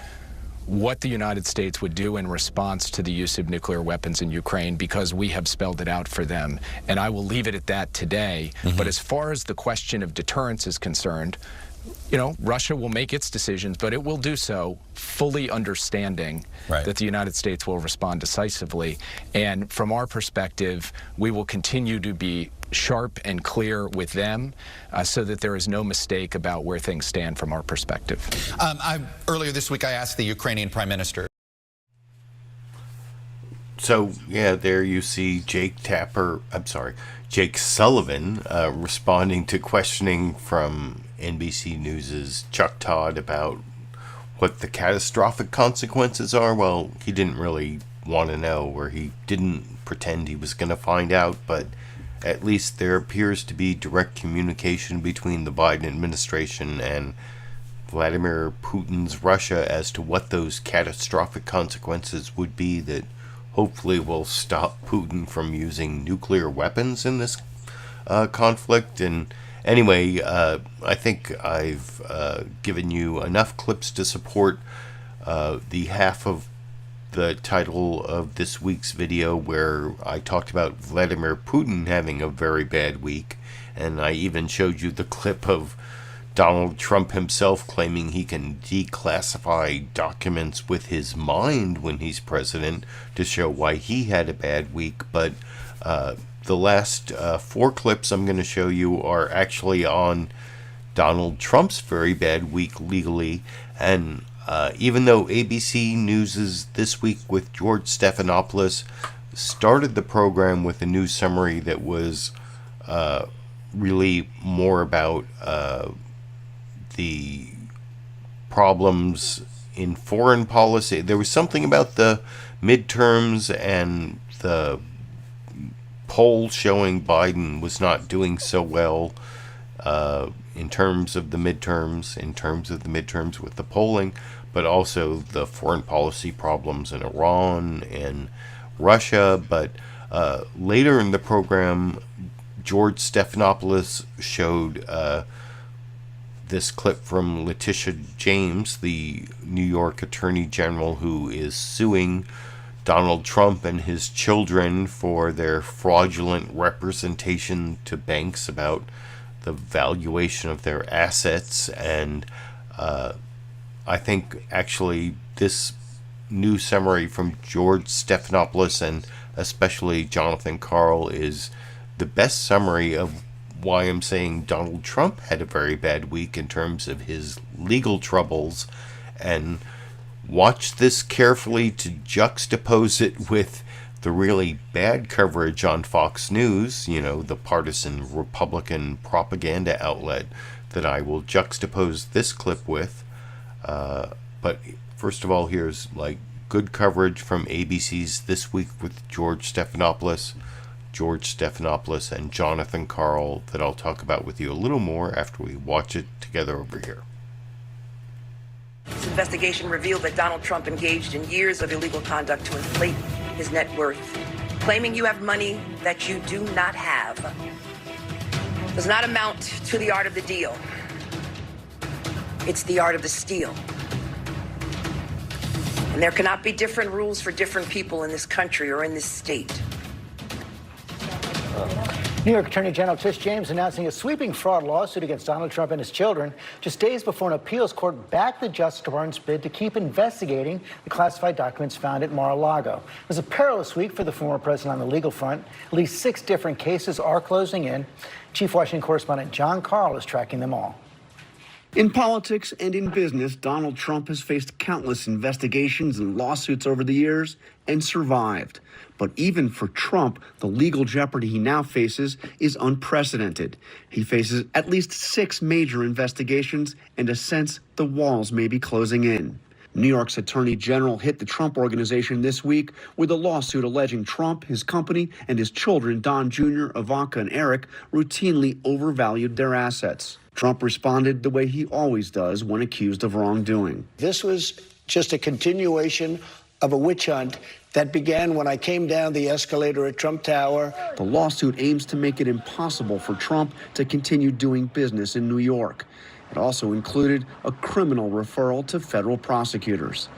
what the United States would do in response to the use of nuclear weapons in Ukraine, because we have spelled it out for them. And I will leave it at that today. But as far as the question of deterrence is concerned, you know, Russia will make its decisions, but it will do so fully understanding that the United States will respond decisively. And from our perspective, we will continue to be sharp and clear with them so that there is no mistake about where things stand from our perspective. Earlier this week, I asked the Ukrainian Prime Minister. So, yeah, there you see Jake Sullivan responding to questioning from NBC News' Chuck Todd about what the catastrophic consequences are. Well, he didn't really want to know, or he didn't pretend he was going to find out, but at least there appears to be direct communication between the Biden administration and Vladimir Putin's Russia as to what those catastrophic consequences would be that hopefully will stop Putin from using nuclear weapons in this conflict. And anyway, I think I've given you enough clips to support the half of the title of this week's video where I talked about Vladimir Putin having a very bad week, and I even showed you the clip of Donald Trump himself claiming he can declassify documents with his mind when he's president to show why he had a bad week. But the last 4 clips I'm going to show you are actually on Donald Trump's very bad week legally. And even though ABC News' This Week with George Stephanopoulos started the program with a news summary that was really more about the problems in foreign policy. There was something about the midterms and the poll showing Biden was not doing so well in terms of the midterms, with the polling, but also the foreign policy problems in Iran and Russia. But later in the program, George Stephanopoulos showed this clip from Letitia James, the New York Attorney General, who is suing Donald Trump and his children for their fraudulent representation to banks about the valuation of their assets. And I think actually this new summary from George Stephanopoulos and especially Jonathan Karl is the best summary of why I'm saying Donald Trump had a very bad week in terms of his legal troubles, and watch this carefully to juxtapose it with the really bad coverage on Fox News, the partisan Republican propaganda outlet that I will juxtapose this clip with. But first of all, here's good coverage from ABC's This Week with George Stephanopoulos, and Jonathan Karl that I'll talk about with you a little more after we watch it together over here. This investigation revealed that Donald Trump engaged in years of illegal conduct to inflate his net worth, claiming you have money that you do not have. Does not amount to the art of the deal. It's the art of the steal. And there cannot be different rules for different people in this country or in this state. New York Attorney General Tish James announcing a sweeping fraud lawsuit against Donald Trump and his children just days before an appeals court backed the Justice Department's bid to keep investigating the classified documents found at Mar-a-Lago. It was a perilous week for the former president on the legal front. At least 6 different cases are closing in. Chief Washington correspondent John Karl is tracking them all. In politics and in business, Donald Trump has faced countless investigations and lawsuits over the years and survived. But even for Trump, the legal jeopardy he now faces is unprecedented. He faces at least 6 major investigations and a sense the walls may be closing in. New York's Attorney General hit the Trump Organization this week with a lawsuit alleging Trump, his company, and his children, Don Jr., Ivanka, and Eric, routinely overvalued their assets. Trump responded the way he always does when accused of wrongdoing. This was just a continuation of a witch hunt that began when I came down the escalator at Trump Tower. The lawsuit aims to make it impossible for Trump to continue doing business in New York. It also included a criminal referral to federal prosecutors.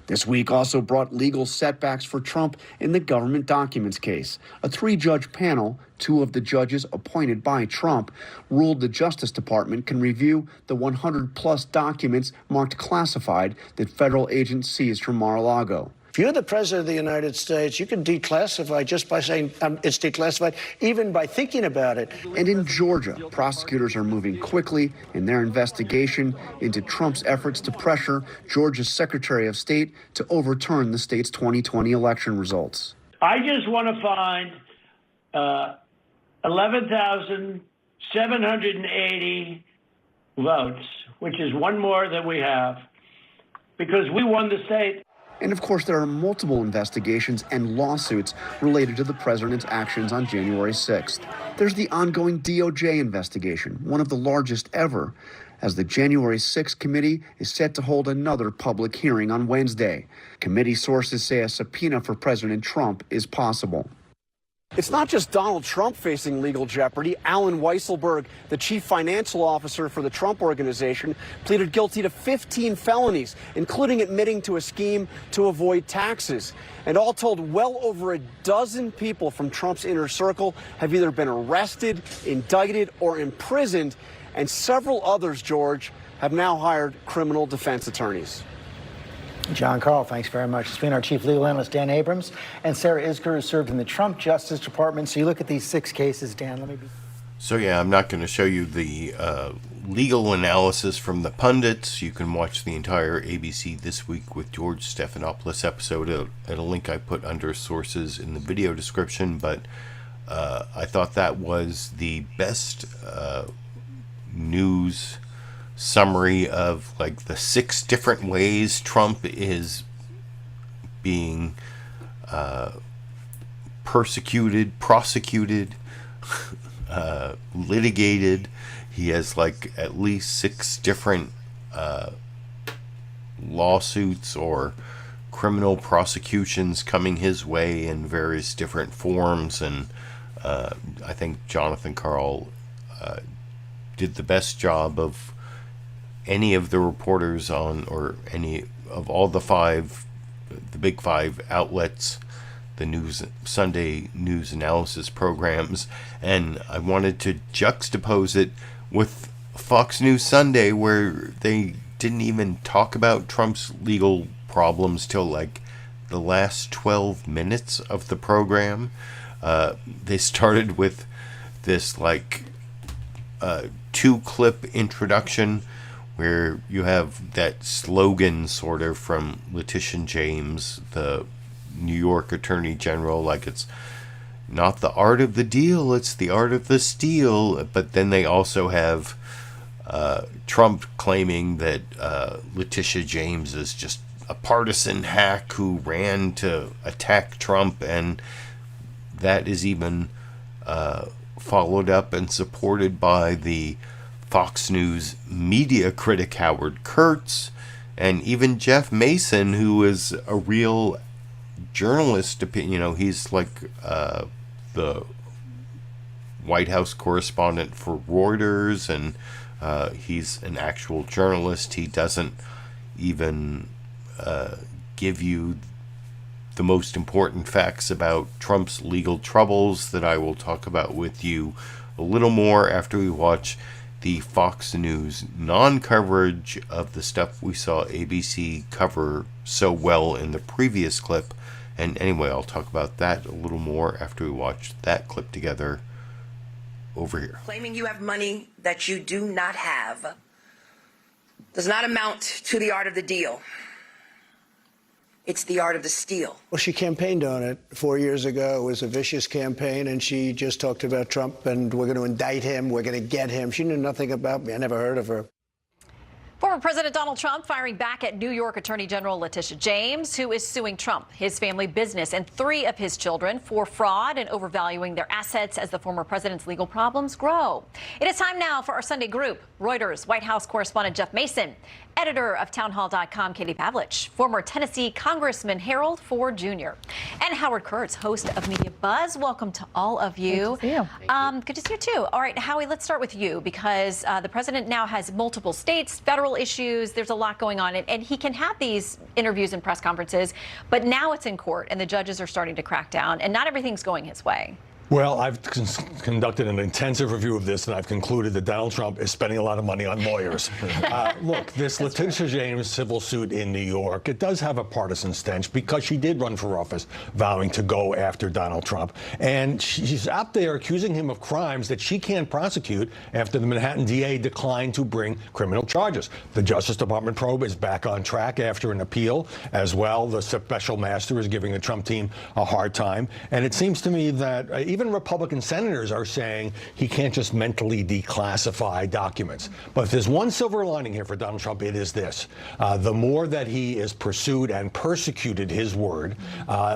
This week also brought legal setbacks for Trump in the government documents case. A 3-judge panel, 2 of the judges appointed by Trump, ruled the Justice Department can review the 100-plus documents marked classified that federal agents seized from Mar-a-Lago. If you're the president of the United States, you can declassify just by saying it's declassified, even by thinking about it. And in Georgia, prosecutors are moving quickly in their investigation into Trump's efforts to pressure Georgia's Secretary of State to overturn the state's 2020 election results. I just want to find 11,780 votes, which is one more than we have, because we won the state. And of course, there are multiple investigations and lawsuits related to the president's actions on January 6th. There's the ongoing DOJ investigation, one of the largest ever, as the January 6th committee is set to hold another public hearing on Wednesday. Committee sources say a subpoena for President Trump is possible. It's not just Donald Trump facing legal jeopardy. Alan Weisselberg, the chief financial officer for the Trump Organization, pleaded guilty to 15 felonies, including admitting to a scheme to avoid taxes. And all told, well over a dozen people from Trump's inner circle have either been arrested, indicted, or imprisoned. And several others, George, have now hired criminal defense attorneys. John Karl, thanks very much. It's been our chief legal analyst, Dan Abrams, and Sarah Isgur, who served in the Trump Justice Department. So you look at these 6 cases, Dan, let me be... So yeah, I'm not going to show you the legal analysis from the pundits. You can watch the entire ABC This Week with George Stephanopoulos episode at a link I put under sources in the video description. But I thought that was the best news summary of the 6 different ways Trump is being persecuted, prosecuted, litigated. He has at least 6 different lawsuits or criminal prosecutions coming his way in various different forms, and I think Jonathan Karl did the best job of any of the reporters on, or any of all the big 5 outlets, the Sunday news analysis programs. And I wanted to juxtapose it with Fox News Sunday, where they didn't even talk about Trump's legal problems till the last 12 minutes of the program. They started with this like 2-clip introduction where you have that slogan sort of from Letitia James, the New York Attorney General, like it's not the art of the deal, it's the art of the steal. But then they also have Trump claiming that Letitia James is just a partisan hack who ran to attack Trump, and that is even followed up and supported by the Fox News media critic Howard Kurtz, and even Jeff Mason, who is a real journalist. You know, he's like the White House correspondent for Reuters, and he's an actual journalist. He doesn't even give you the most important facts about Trump's legal troubles that I will talk about with you a little more after we watch the Fox News non-coverage of the stuff we saw ABC cover so well in the previous clip. And anyway, I'll talk about that a little more after we watch that clip together over here. Claiming you have money that you do not have does not amount to the art of the deal. It's the art of the steal. Well, she campaigned on it 4 years ago. It was a vicious campaign, and she just talked about Trump, and we're going to indict him, we're going to get him. She knew nothing about me. I never heard of her. Former President Donald Trump firing back at New York Attorney General Letitia James, who is suing Trump, his family business, and 3 of his children for fraud and overvaluing their assets as the former president's legal problems grow. It is time now for our Sunday group. Reuters White House correspondent Jeff Mason, editor of townhall.com Katie Pavlich, former Tennessee Congressman Harold Ford Jr., and Howard Kurtz, host of Media Buzz. Welcome to all of you. Good to see you. Good to see you too. All right, Howie, let's start with you, because the president now has multiple states, federal issues. There's a lot going on, and he can have these interviews and press conferences, but now it's in court and the judges are starting to crack down, and not everything's going his way. Well, I've conducted an intensive review of this, and I've concluded that Donald Trump is spending a lot of money on lawyers. Look, this Letitia James civil suit in New York, it does have a partisan stench because she did run for office vowing to go after Donald Trump. And she's out there accusing him of crimes that she can't prosecute after the Manhattan DA declined to bring criminal charges. The Justice Department probe is back on track after an appeal as well. The special master is giving the Trump team a hard time. And it seems to me that even Republican senators are saying he can't just mentally declassify documents. But if there's one silver lining here for Donald Trump, it is this. The more that he is pursued and persecuted, his word,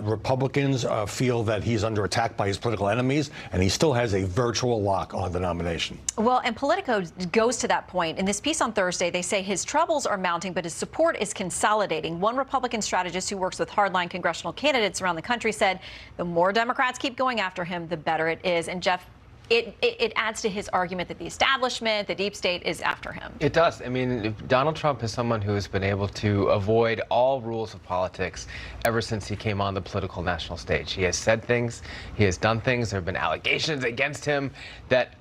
Republicans feel that he's under attack by his political enemies, and he still has a virtual lock on the nomination. Well, and Politico goes to that point. In this piece on Thursday, they say his troubles are mounting, but his support is consolidating. One Republican strategist who works with hardline congressional candidates around the country said the more Democrats keep going after him, the better it is. And Jeff, it adds to his argument that the establishment, the deep state, is after him. It does. I mean, Donald Trump is someone who has been able to avoid all rules of politics ever since he came on the political national stage. He has said things, he has done things, there have been allegations against him that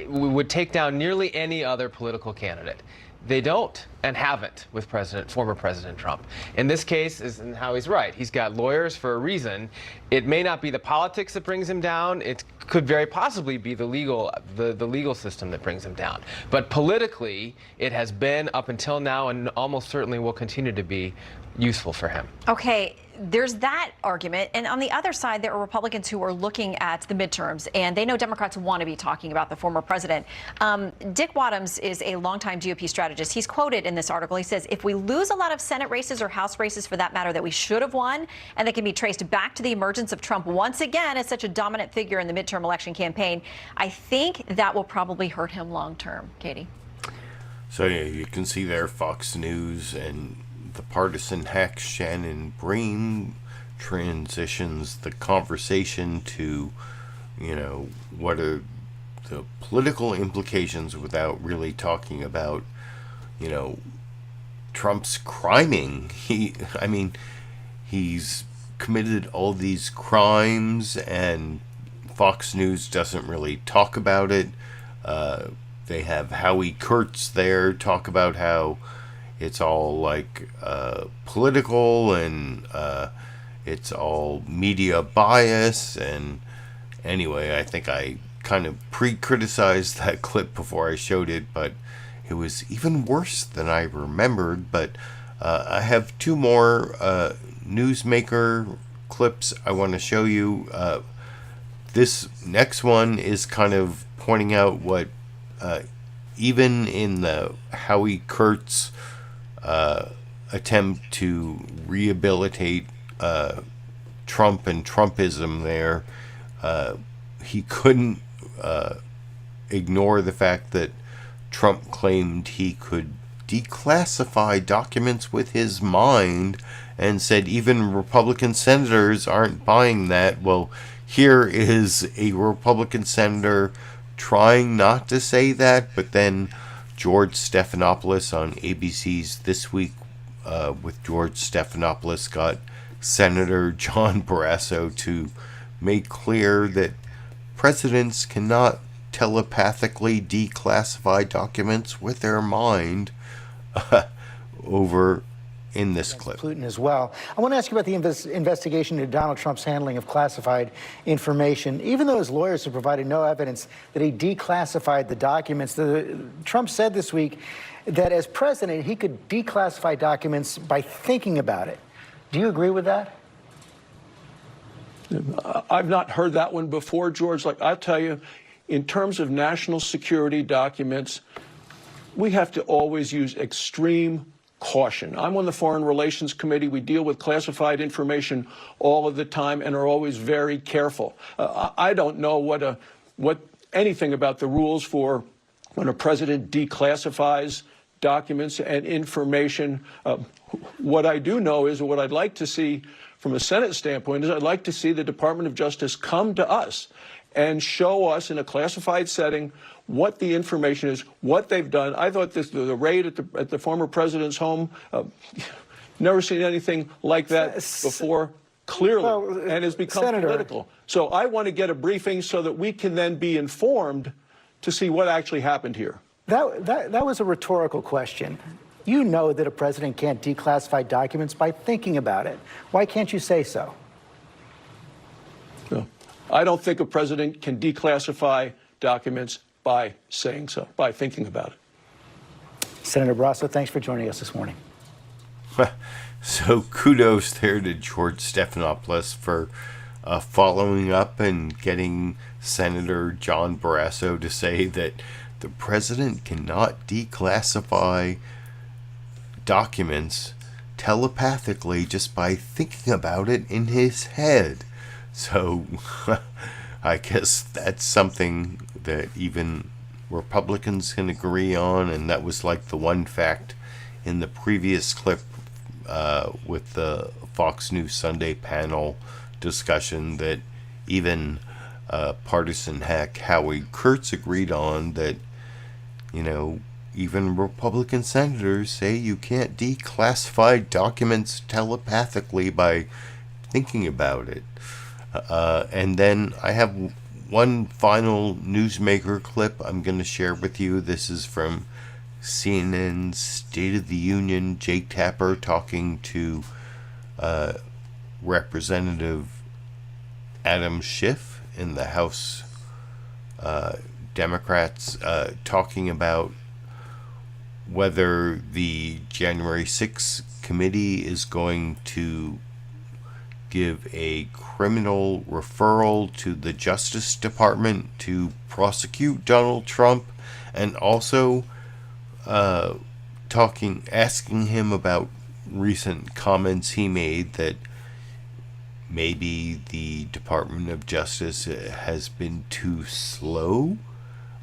would take down nearly any other political candidate. They don't and haven't with former President Trump. In this case, and Howie's right, he's got lawyers for a reason. It may not be the politics that brings him down. It could very possibly be the legal system that brings him down. But politically, it has been up until now, and almost certainly will continue to be, useful for him. Okay, there's that argument. And on the other side, there are Republicans who are looking at the midterms, and they know Democrats want to be talking about the former president. Dick Wadhams is a longtime GOP strategist. He's quoted in this article. He says, if we lose a lot of Senate races or House races, for that matter, that we should have won, and that can be traced back to the emergence of Trump once again as such a dominant figure in the midterm election campaign, I think that will probably hurt him long term. Katie? So yeah, you can see there Fox News and the partisan hack Shannon Bream transitions the conversation to, you know, what are the political implications without really talking about, you know, Trump's criming. He's committed all these crimes, and Fox News doesn't really talk about it. They have Howie Kurtz there talk about how it's all like political, and it's all media bias. And anyway, I think I kind of pre-criticized that clip before I showed it, but it was even worse than I remembered. But I have two more newsmaker clips I want to show you. This next one is kind of pointing out what even in the Howie Kurtz attempt to rehabilitate Trump and Trumpism there, he couldn't ignore the fact that Trump claimed he could declassify documents with his mind, and said even Republican senators aren't buying that. Well, here is a Republican senator trying not to say that, but then George Stephanopoulos on ABC's This Week with George Stephanopoulos got Senator John Barrasso to make clear that presidents cannot telepathically declassify documents with their mind over in this clip. Putin as well. I want to ask you about the investigation into Donald Trump's handling of classified information. Even though his lawyers have provided no evidence that he declassified the documents, Trump said this week that as president, he could declassify documents by thinking about it. Do you agree with that? I've not heard that one before, George. Like, I'll tell you, in terms of national security documents, we have to always use extreme caution. I'm on the Foreign Relations Committee. We deal with classified information all of the time and are always very careful. I don't know what anything about the rules for when a president declassifies documents and information. What I do know is, what I'd like to see from a Senate standpoint is, I'd like to see the Department of Justice come to us and show us in a classified setting what the information is, what they've done. I thought the raid at the former president's home, never seen anything like that before, clearly, and has become political. So I want to get a briefing so that we can then be informed to see what actually happened here. That was a rhetorical question. You know that a president can't declassify documents by thinking about it. Why can't you say so? No. I don't think a president can declassify documents by saying so, by thinking about it. Senator Barrasso, thanks for joining us this morning. So kudos there to George Stephanopoulos for following up and getting Senator John Barrasso to say that the president cannot declassify documents telepathically just by thinking about it in his head. So I guess that's something that even Republicans can agree on, and that was like the one fact in the previous clip with the Fox News Sunday panel discussion that even partisan hack Howie Kurtz agreed on, that, you know, even Republican senators say you can't declassify documents telepathically by thinking about it. And then I have one final newsmaker clip I'm going to share with you. This is from CNN's State of the Union. Jake Tapper talking to Representative Adam Schiff in the House Democrats, talking about whether the January 6th committee is going to give a criminal referral to the Justice Department to prosecute Donald Trump, and also asking him about recent comments he made that maybe the Department of Justice has been too slow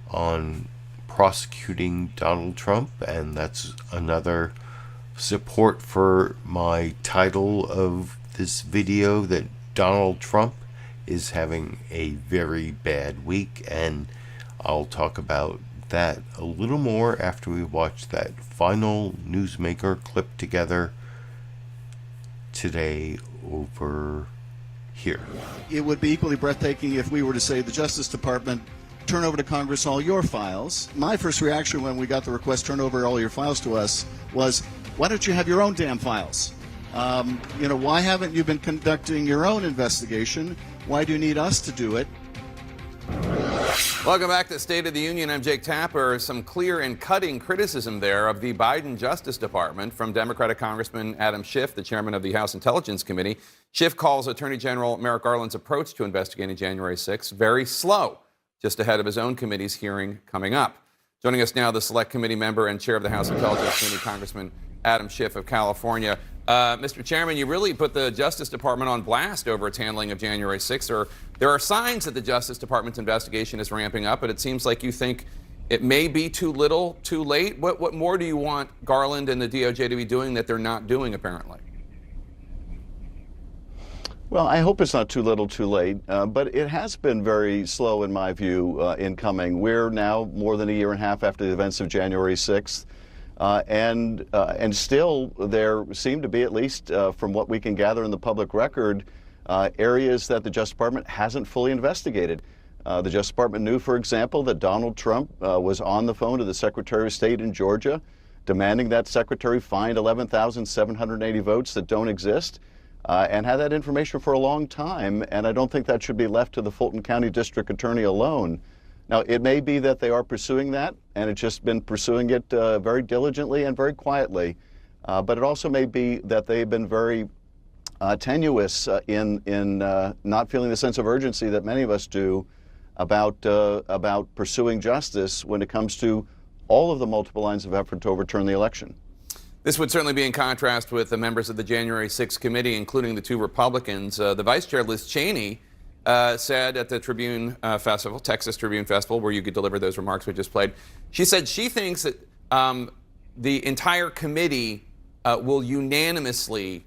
on prosecuting Donald Trump, and that's another support for my title of this video, that Donald Trump is having a very bad week. And I'll talk about that a little more after we watch that final newsmaker clip together today over here. It would be equally breathtaking if we were to say the Justice Department, turn over to Congress all your files. My first reaction when we got the request, turn over all your files to us, was, why don't you have your own damn files? You know, why haven't you been conducting your own investigation? Why do you need us to do it? Welcome back to State of the Union. I'm Jake Tapper. Some clear and cutting criticism there of the Biden Justice Department from Democratic Congressman Adam Schiff, the chairman of the House Intelligence Committee. Schiff calls Attorney General Merrick Garland's approach to investigating January 6th very slow, just ahead of his own committee's hearing coming up. Joining us now, the Select Committee member and chair of the House Intelligence Committee, Congressman Adam Schiff of California. Mr. Chairman, you really put the Justice Department on blast over its handling of January 6th. There are signs that the Justice Department's investigation is ramping up, but it seems like you think it may be too little, too late. What more do you want Garland and the DOJ to be doing that they're not doing, apparently? Well, I hope it's not too little, too late, but it has been very slow, in my view, in coming. We're now more than a year and a half after the events of January 6th. And still there seem to be, at least from what we can gather in the public record, areas that the Justice Department hasn't fully investigated. The Justice Department knew, for example, that Donald Trump was on the phone to the Secretary of State in Georgia, demanding that Secretary find 11,780 votes that don't exist, and had that information for a long time. And I don't think that should be left to the Fulton County District Attorney alone. Now, it may be that they are pursuing that, and it's just been pursuing it very diligently and very quietly. But it also may be that they've been very tenuous in not feeling the sense of urgency that many of us do about pursuing justice when it comes to all of the multiple lines of effort to overturn the election. This would certainly be in contrast with the members of the January 6th committee, including the two Republicans. The Vice Chair, Liz Cheney, said at the Tribune Festival, Texas Tribune Festival, where you could deliver those remarks we just played, she said she thinks that the entire committee will unanimously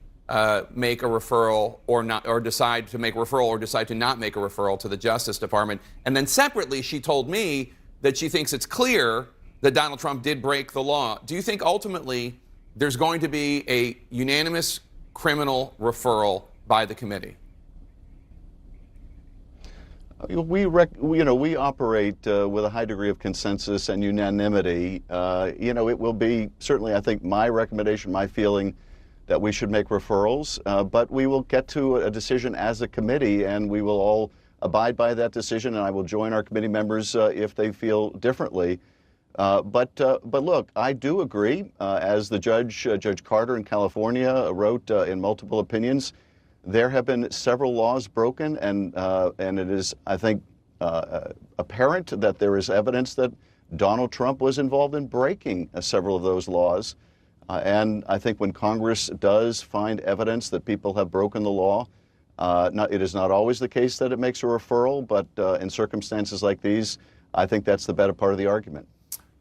make a referral or not, or decide to make a referral or decide to not make a referral to the Justice Department. And then separately, she told me that she thinks it's clear that Donald Trump did break the law. Do you think ultimately there's going to be a unanimous criminal referral by the committee? We operate with a high degree of consensus and unanimity. It will be certainly, I think, my recommendation, my feeling that we should make referrals, but we will get to a decision as a committee, and we will all abide by that decision, and I will join our committee members if they feel differently. But look, I do agree, as the Judge Carter in California wrote in multiple opinions, there have been several laws broken, and it is, I think, apparent that there is evidence that Donald Trump was involved in breaking several of those laws. And I think when Congress does find evidence that people have broken the law, it is not always the case that it makes a referral, but in circumstances like these, I think that's the better part of the argument.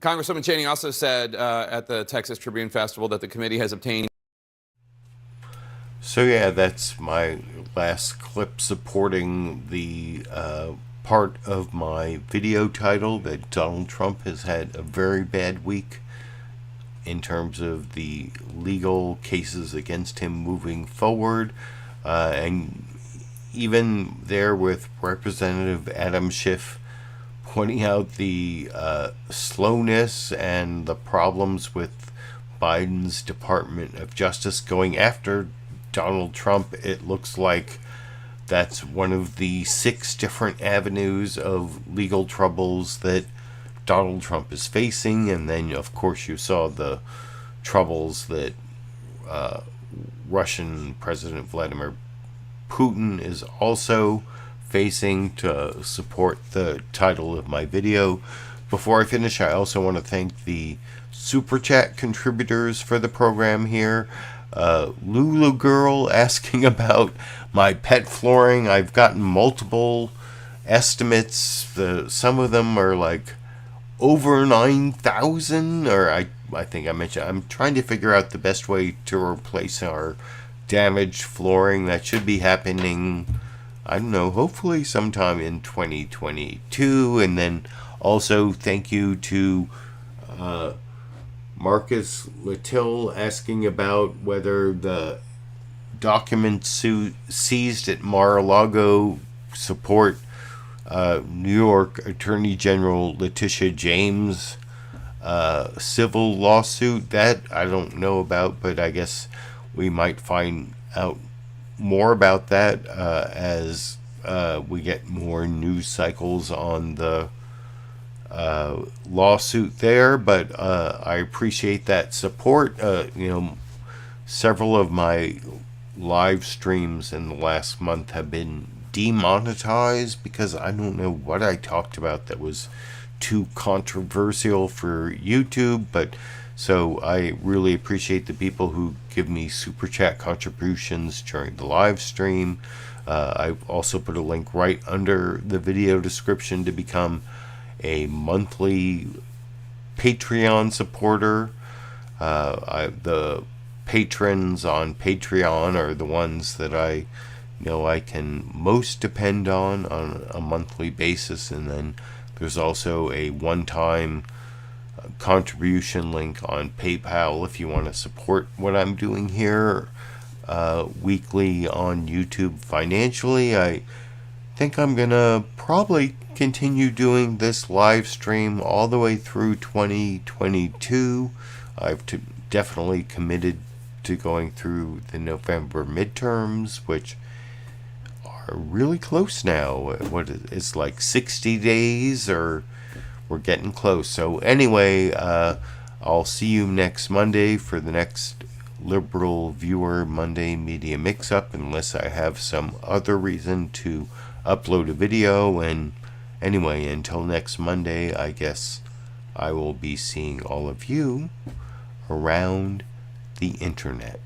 Congresswoman Cheney also said at the Texas Tribune Festival that the committee has obtained. So yeah, that's my last clip supporting the part of my video title that Donald Trump has had a very bad week in terms of the legal cases against him moving forward. And even there with Representative Adam Schiff pointing out the slowness and the problems with Biden's Department of Justice going after Donald Trump. It looks like that's one of the 6 different avenues of legal troubles that Donald Trump is facing. And then, of course, you saw the troubles that Russian President Vladimir Putin is also facing, to support the title of my video. Before I finish, I also want to thank the Super Chat contributors for the program here. Lulu Girl asking about my pet flooring. I've gotten multiple estimates. Some of them are like over 9,000, or I think I mentioned. I'm trying to figure out the best way to replace our damaged flooring. That should be happening, I don't know, hopefully sometime in 2022. And then also thank you to Marcus Latil asking about whether the documents seized at Mar-a-Lago support New York Attorney General Letitia James' civil lawsuit. That I don't know about, but I guess we might find out more about that as we get more news cycles on the lawsuit there, but I appreciate that support. Several of my live streams in the last month have been demonetized because I don't know what I talked about that was too controversial for YouTube, but so I really appreciate the people who give me super chat contributions during the live stream. I've also put a link right under the video description to become a monthly Patreon supporter. The patrons on Patreon are the ones that I know I can most depend on a monthly basis, and then there's also a one-time contribution link on PayPal if you want to support what I'm doing here weekly on YouTube financially. I think I'm gonna probably continue doing this live stream all the way through 2022. I've definitely committed to going through the November midterms, which are really close now. What is it's like 60 days, or we're getting close. So anyway, I'll see you next Monday for the next Liberal Viewer Monday Media Mix-Up, unless I have some other reason to upload a video. And anyway, until next Monday, I guess I will be seeing all of you around the internet.